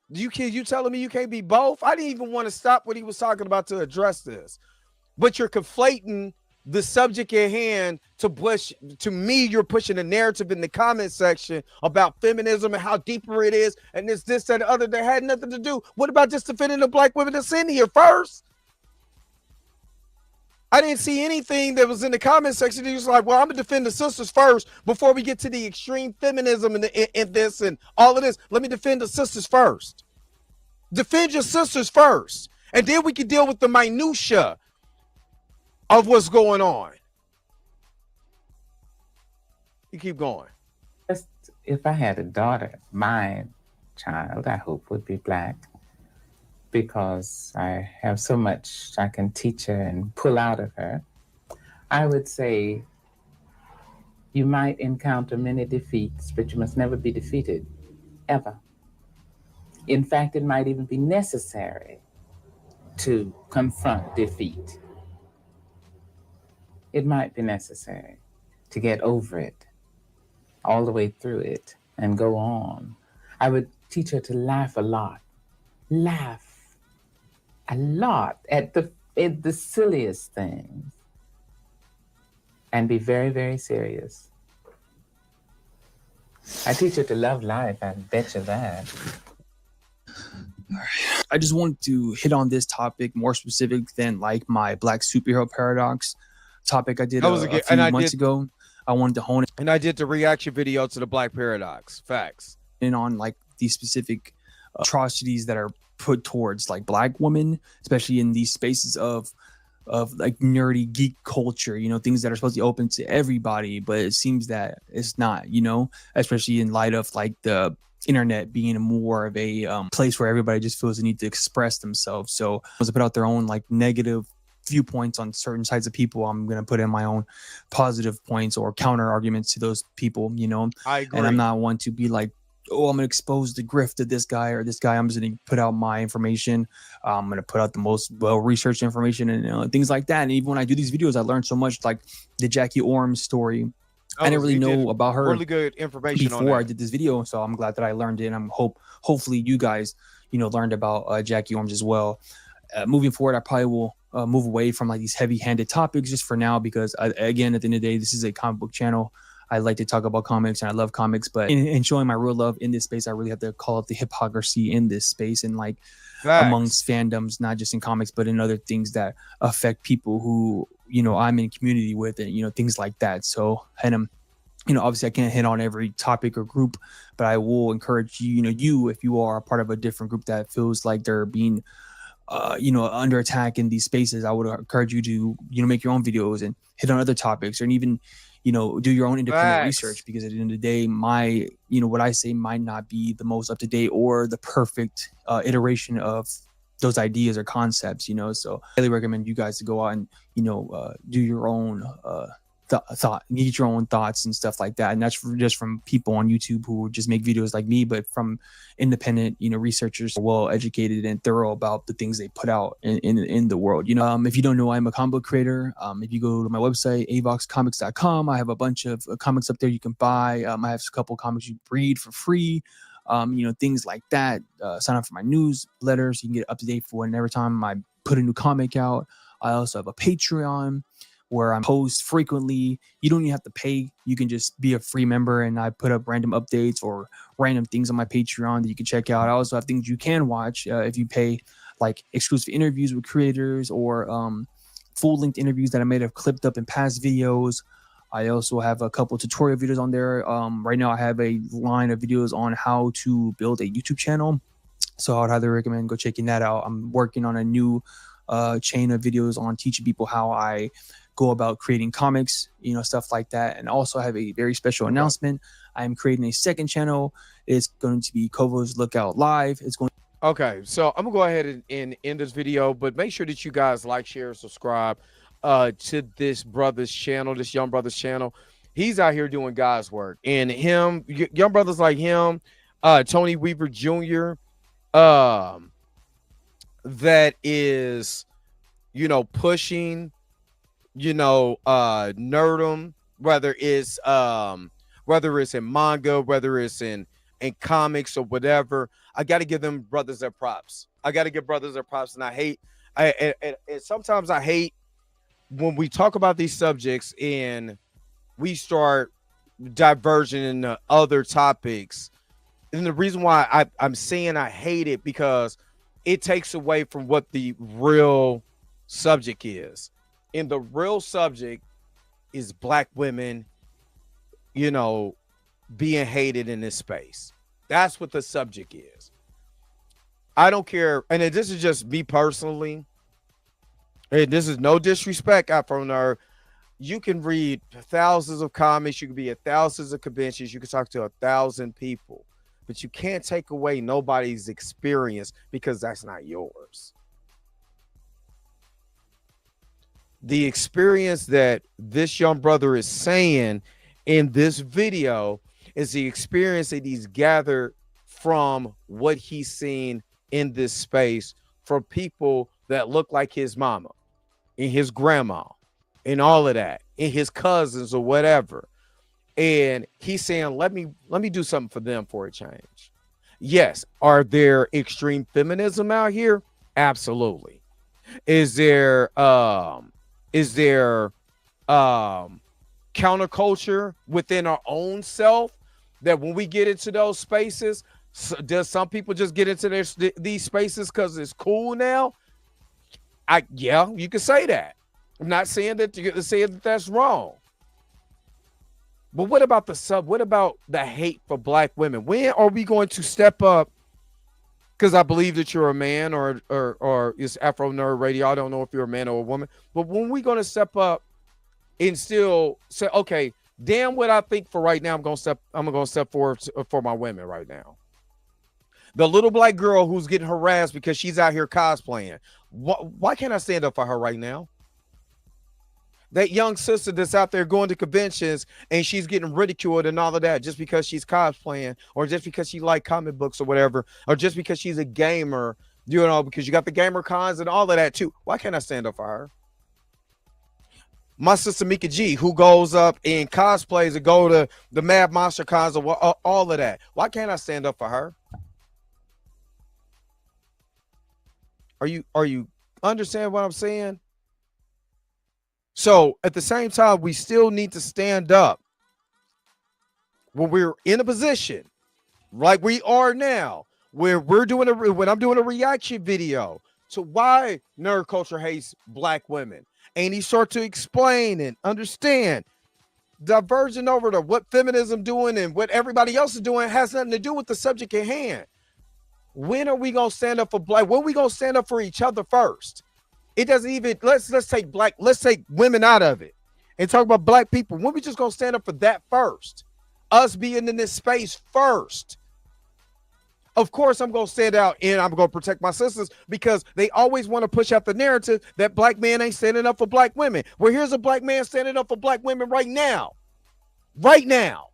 You telling me you can't be both? I didn't even want to stop what he was talking about to address this. But you're conflating the subject at hand to me, you're pushing a narrative in the comment section about feminism and how deeper it is, and this, and the other that had nothing to do. What about just defending the black women that's in here first? I didn't see anything that was in the comment section. He was like, well, I'm gonna defend the sisters first before we get to the extreme feminism and this and all of this. Let me defend the sisters first. Defend your sisters first, and then we can deal with the minutia of what's going on. You keep going. If I had a daughter, my child, I hope, would be black, because I have so much I can teach her and pull out of her. I would say you might encounter many defeats, but you must never be defeated, ever. In fact, it might even be necessary to confront defeat. It might be necessary to get over it, all the way through it, and go on. I would teach her to laugh a lot. Laugh a lot at the silliest things. And be very, very serious. I teach her to love life, I bet you that. I just wanted to hit on this topic more specific than like my black superhero paradox topic I did a few months ago. I wanted to hone it. And I did the reaction video to the Black Paradox. Facts. And on like these specific atrocities that are put towards like black women, especially in these spaces of like nerdy geek culture, you know, things that are supposed to be open to everybody, but it seems that it's not, you know, especially in light of like the internet being more of a place where everybody just feels the need to express themselves. So to put out their own like negative viewpoints on certain sides of people, I'm going to put in my own positive points or counter arguments to those people, you know. I agree. And I'm not one to be like, oh, I'm going to expose the grift of this guy or this guy. I'm just going to put out my information. I'm going to put out the most well-researched information and things like that. And even when I do these videos, I learned so much, like the Jackie Orm story. I didn't really know about her really good information before I did this video. So I'm glad that I learned it. And I'm hopefully you guys, you know, learned about Jackie Orms as well. Moving forward, I probably will move away from like these heavy-handed topics just for now, because again, at the end of the day, this is a comic book channel. I like to talk about comics and I love comics, but in showing my real love in this space, I really have to call out the hypocrisy in this space and like amongst fandoms, not just in comics, but in other things that affect people who, you know, I'm in community with, and, you know, things like that. So, and you know, obviously I can't hit on every topic or group, but I will encourage you, you, if you are a part of a different group that feels like they're being you know, under attack in these spaces, I would encourage you to, you know, make your own videos and hit on other topics, or even, do your own independent Facts. research, because at the end of the day, what I say might not be the most up to date or the perfect iteration of those ideas or concepts, so I highly recommend you guys to go out and, do your own get your own thoughts and stuff like that. And that's just from people on YouTube who just make videos like me, but from independent, researchers, well educated and thorough about the things they put out in the world. If you don't know, I'm a comic book creator. If you go to my website, avoxcomics.com, I have a bunch of comics up there you can buy. I have a couple comics you read for free. Things like that. Sign up for my newsletter so you can get up to date for whenever time I put a new comic out. I also have a Patreon where I post frequently. You don't even have to pay. You can just be a free member, and I put up random updates or random things on my Patreon that you can check out. I also have things you can watch if you pay, like exclusive interviews with creators or full-length interviews that I may have clipped up in past videos. I also have a couple tutorial videos on there. Right now I have a line of videos on how to build a YouTube channel. So I would highly recommend go checking that out. I'm working on a new chain of videos on teaching people how I go about creating comics, stuff like that. And also have a very special announcement. I'm creating a second channel. It's going to be Kovo's Lookout Live. It's going. Okay, so I'm gonna go ahead and end this video, but make sure that you guys like, share, subscribe to this brother's channel, this young brother's channel. He's out here doing God's work, and young brothers like him, Tony Weaver Jr., that is, pushing, nerdum, whether it's in manga, whether it's in comics or whatever. I got to give them brothers their props. And and sometimes I hate when we talk about these subjects and we start diverging into other topics. And the reason why I'm saying I hate it, because it takes away from what the real subject is. And the real subject is Black women, being hated in this space. That's what the subject is. I don't care. And this is just me personally. And this is no disrespect, Afro Nerd. You can read thousands of comics. You can be at thousands of conventions. You can talk to 1,000 people. But you can't take away nobody's experience, because that's not yours. The experience that this young brother is saying in this video is the experience that he's gathered from what he's seen in this space from people that look like his mama and his grandma and all of that, and his cousins or whatever. And he's saying, let me do something for them for a change. Yes. Are there extreme feminism out here? Absolutely. Is there counterculture within our own self that when we get into those spaces, does some people just get into these spaces because it's cool now? Yeah, you can say that. I'm not saying that that's wrong. But what about what about the hate for Black women? When are we going to step up? Because I believe that you're a man, or it's Afro Nerd Radio. I don't know if you're a man or a woman. But when we going to step up and still say, okay, damn what I think for right now, I'm gonna step forward for my women right now. The little Black girl who's getting harassed because she's out here cosplaying. Why can't I stand up for her right now? That young sister that's out there going to conventions and she's getting ridiculed and all of that just because she's cosplaying, or just because she like comic books or whatever, or just because she's a gamer, because you got the gamer cons and all of that too. Why can't I stand up for her? My sister Mika G, who goes up in cosplays and go to the Mad Monster cons or all of that. Why can't I stand up for her? Are you understand what I'm saying? So at the same time, we still need to stand up when we're in a position like we are now, where when I'm doing a reaction video to why nerd culture hates Black women, and he start to explain and understand, diverging over to what feminism doing and what everybody else is doing has nothing to do with the subject at hand. When are we gonna stand up for Black? When are we gonna stand up for each other first? It doesn't even let's take women out of it and talk about black people, when we just gonna stand up for that first? Us being in this space first. Of course, I'm gonna stand out and I'm gonna protect my sisters because they always want to push out the narrative that black men ain't standing up for black women. Well, here's a black man standing up for black women right now. Right now.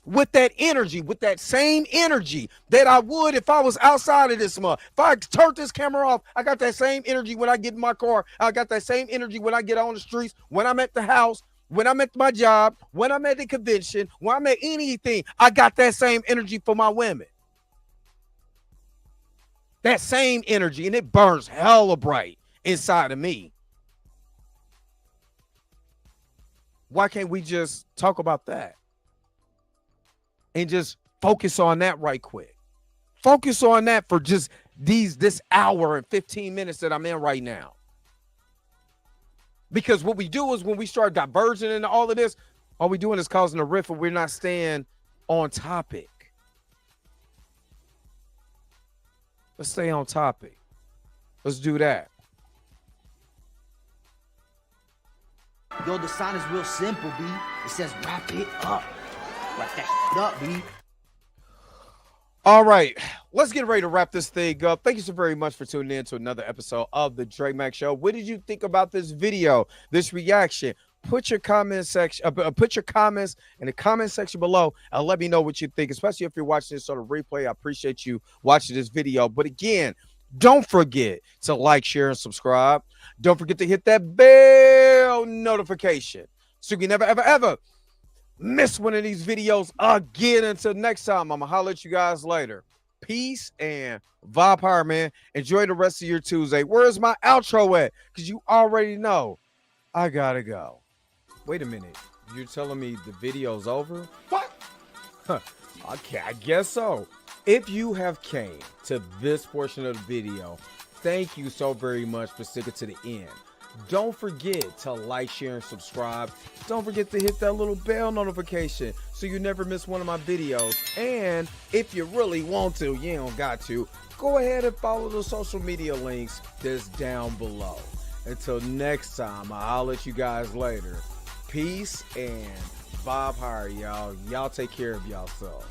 With that energy, with that same energy that I would if I was outside of this month. If I turned this camera off, I got that same energy when I get in my car. I got that same energy when I get on the streets, when I'm at the house, when I'm at my job, when I'm at the convention, when I'm at anything. I got that same energy for my women. That same energy, and it burns hella bright inside of me. Why can't we just talk about that? And just focus on that right quick. Focus on that for just this hour and 15 minutes that I'm in right now. Because what we do is when we start diverging into all of this, all we doing is causing a rift and we're not staying on topic. Let's stay on topic. Let's do that. Yo, the sign is real simple, B. It says wrap it up. Wrap that shit up, B. All right, let's get ready to wrap this thing up. Thank you so very much for tuning in to another episode of the Dre Mack Show. What did you think about this video, this reaction? Put your comments in the comment section below and let me know what you think, especially if you're watching this on a replay. I appreciate you watching this video. But again, don't forget to like, share, and subscribe. Don't forget to hit that bell notification so you can never, ever, ever miss one of these videos again. Until next time, I'm gonna holler at you guys later. Peace and vibe power, man. Enjoy the rest of your Tuesday. Where's my outro at? Because you already know I gotta go. Wait a minute, you're telling me the video's over? What? Okay, I guess so. If you have came to this portion of the video, thank you so very much for sticking to the end. Don't forget to like, share, and subscribe. Don't forget to hit that little bell notification so you never miss one of my videos. And if you really want to, you don't got to, go ahead and follow the social media links that's down below. Until next time, I'll let you guys later. Peace and vibe higher, y'all. Y'all take care of yourself.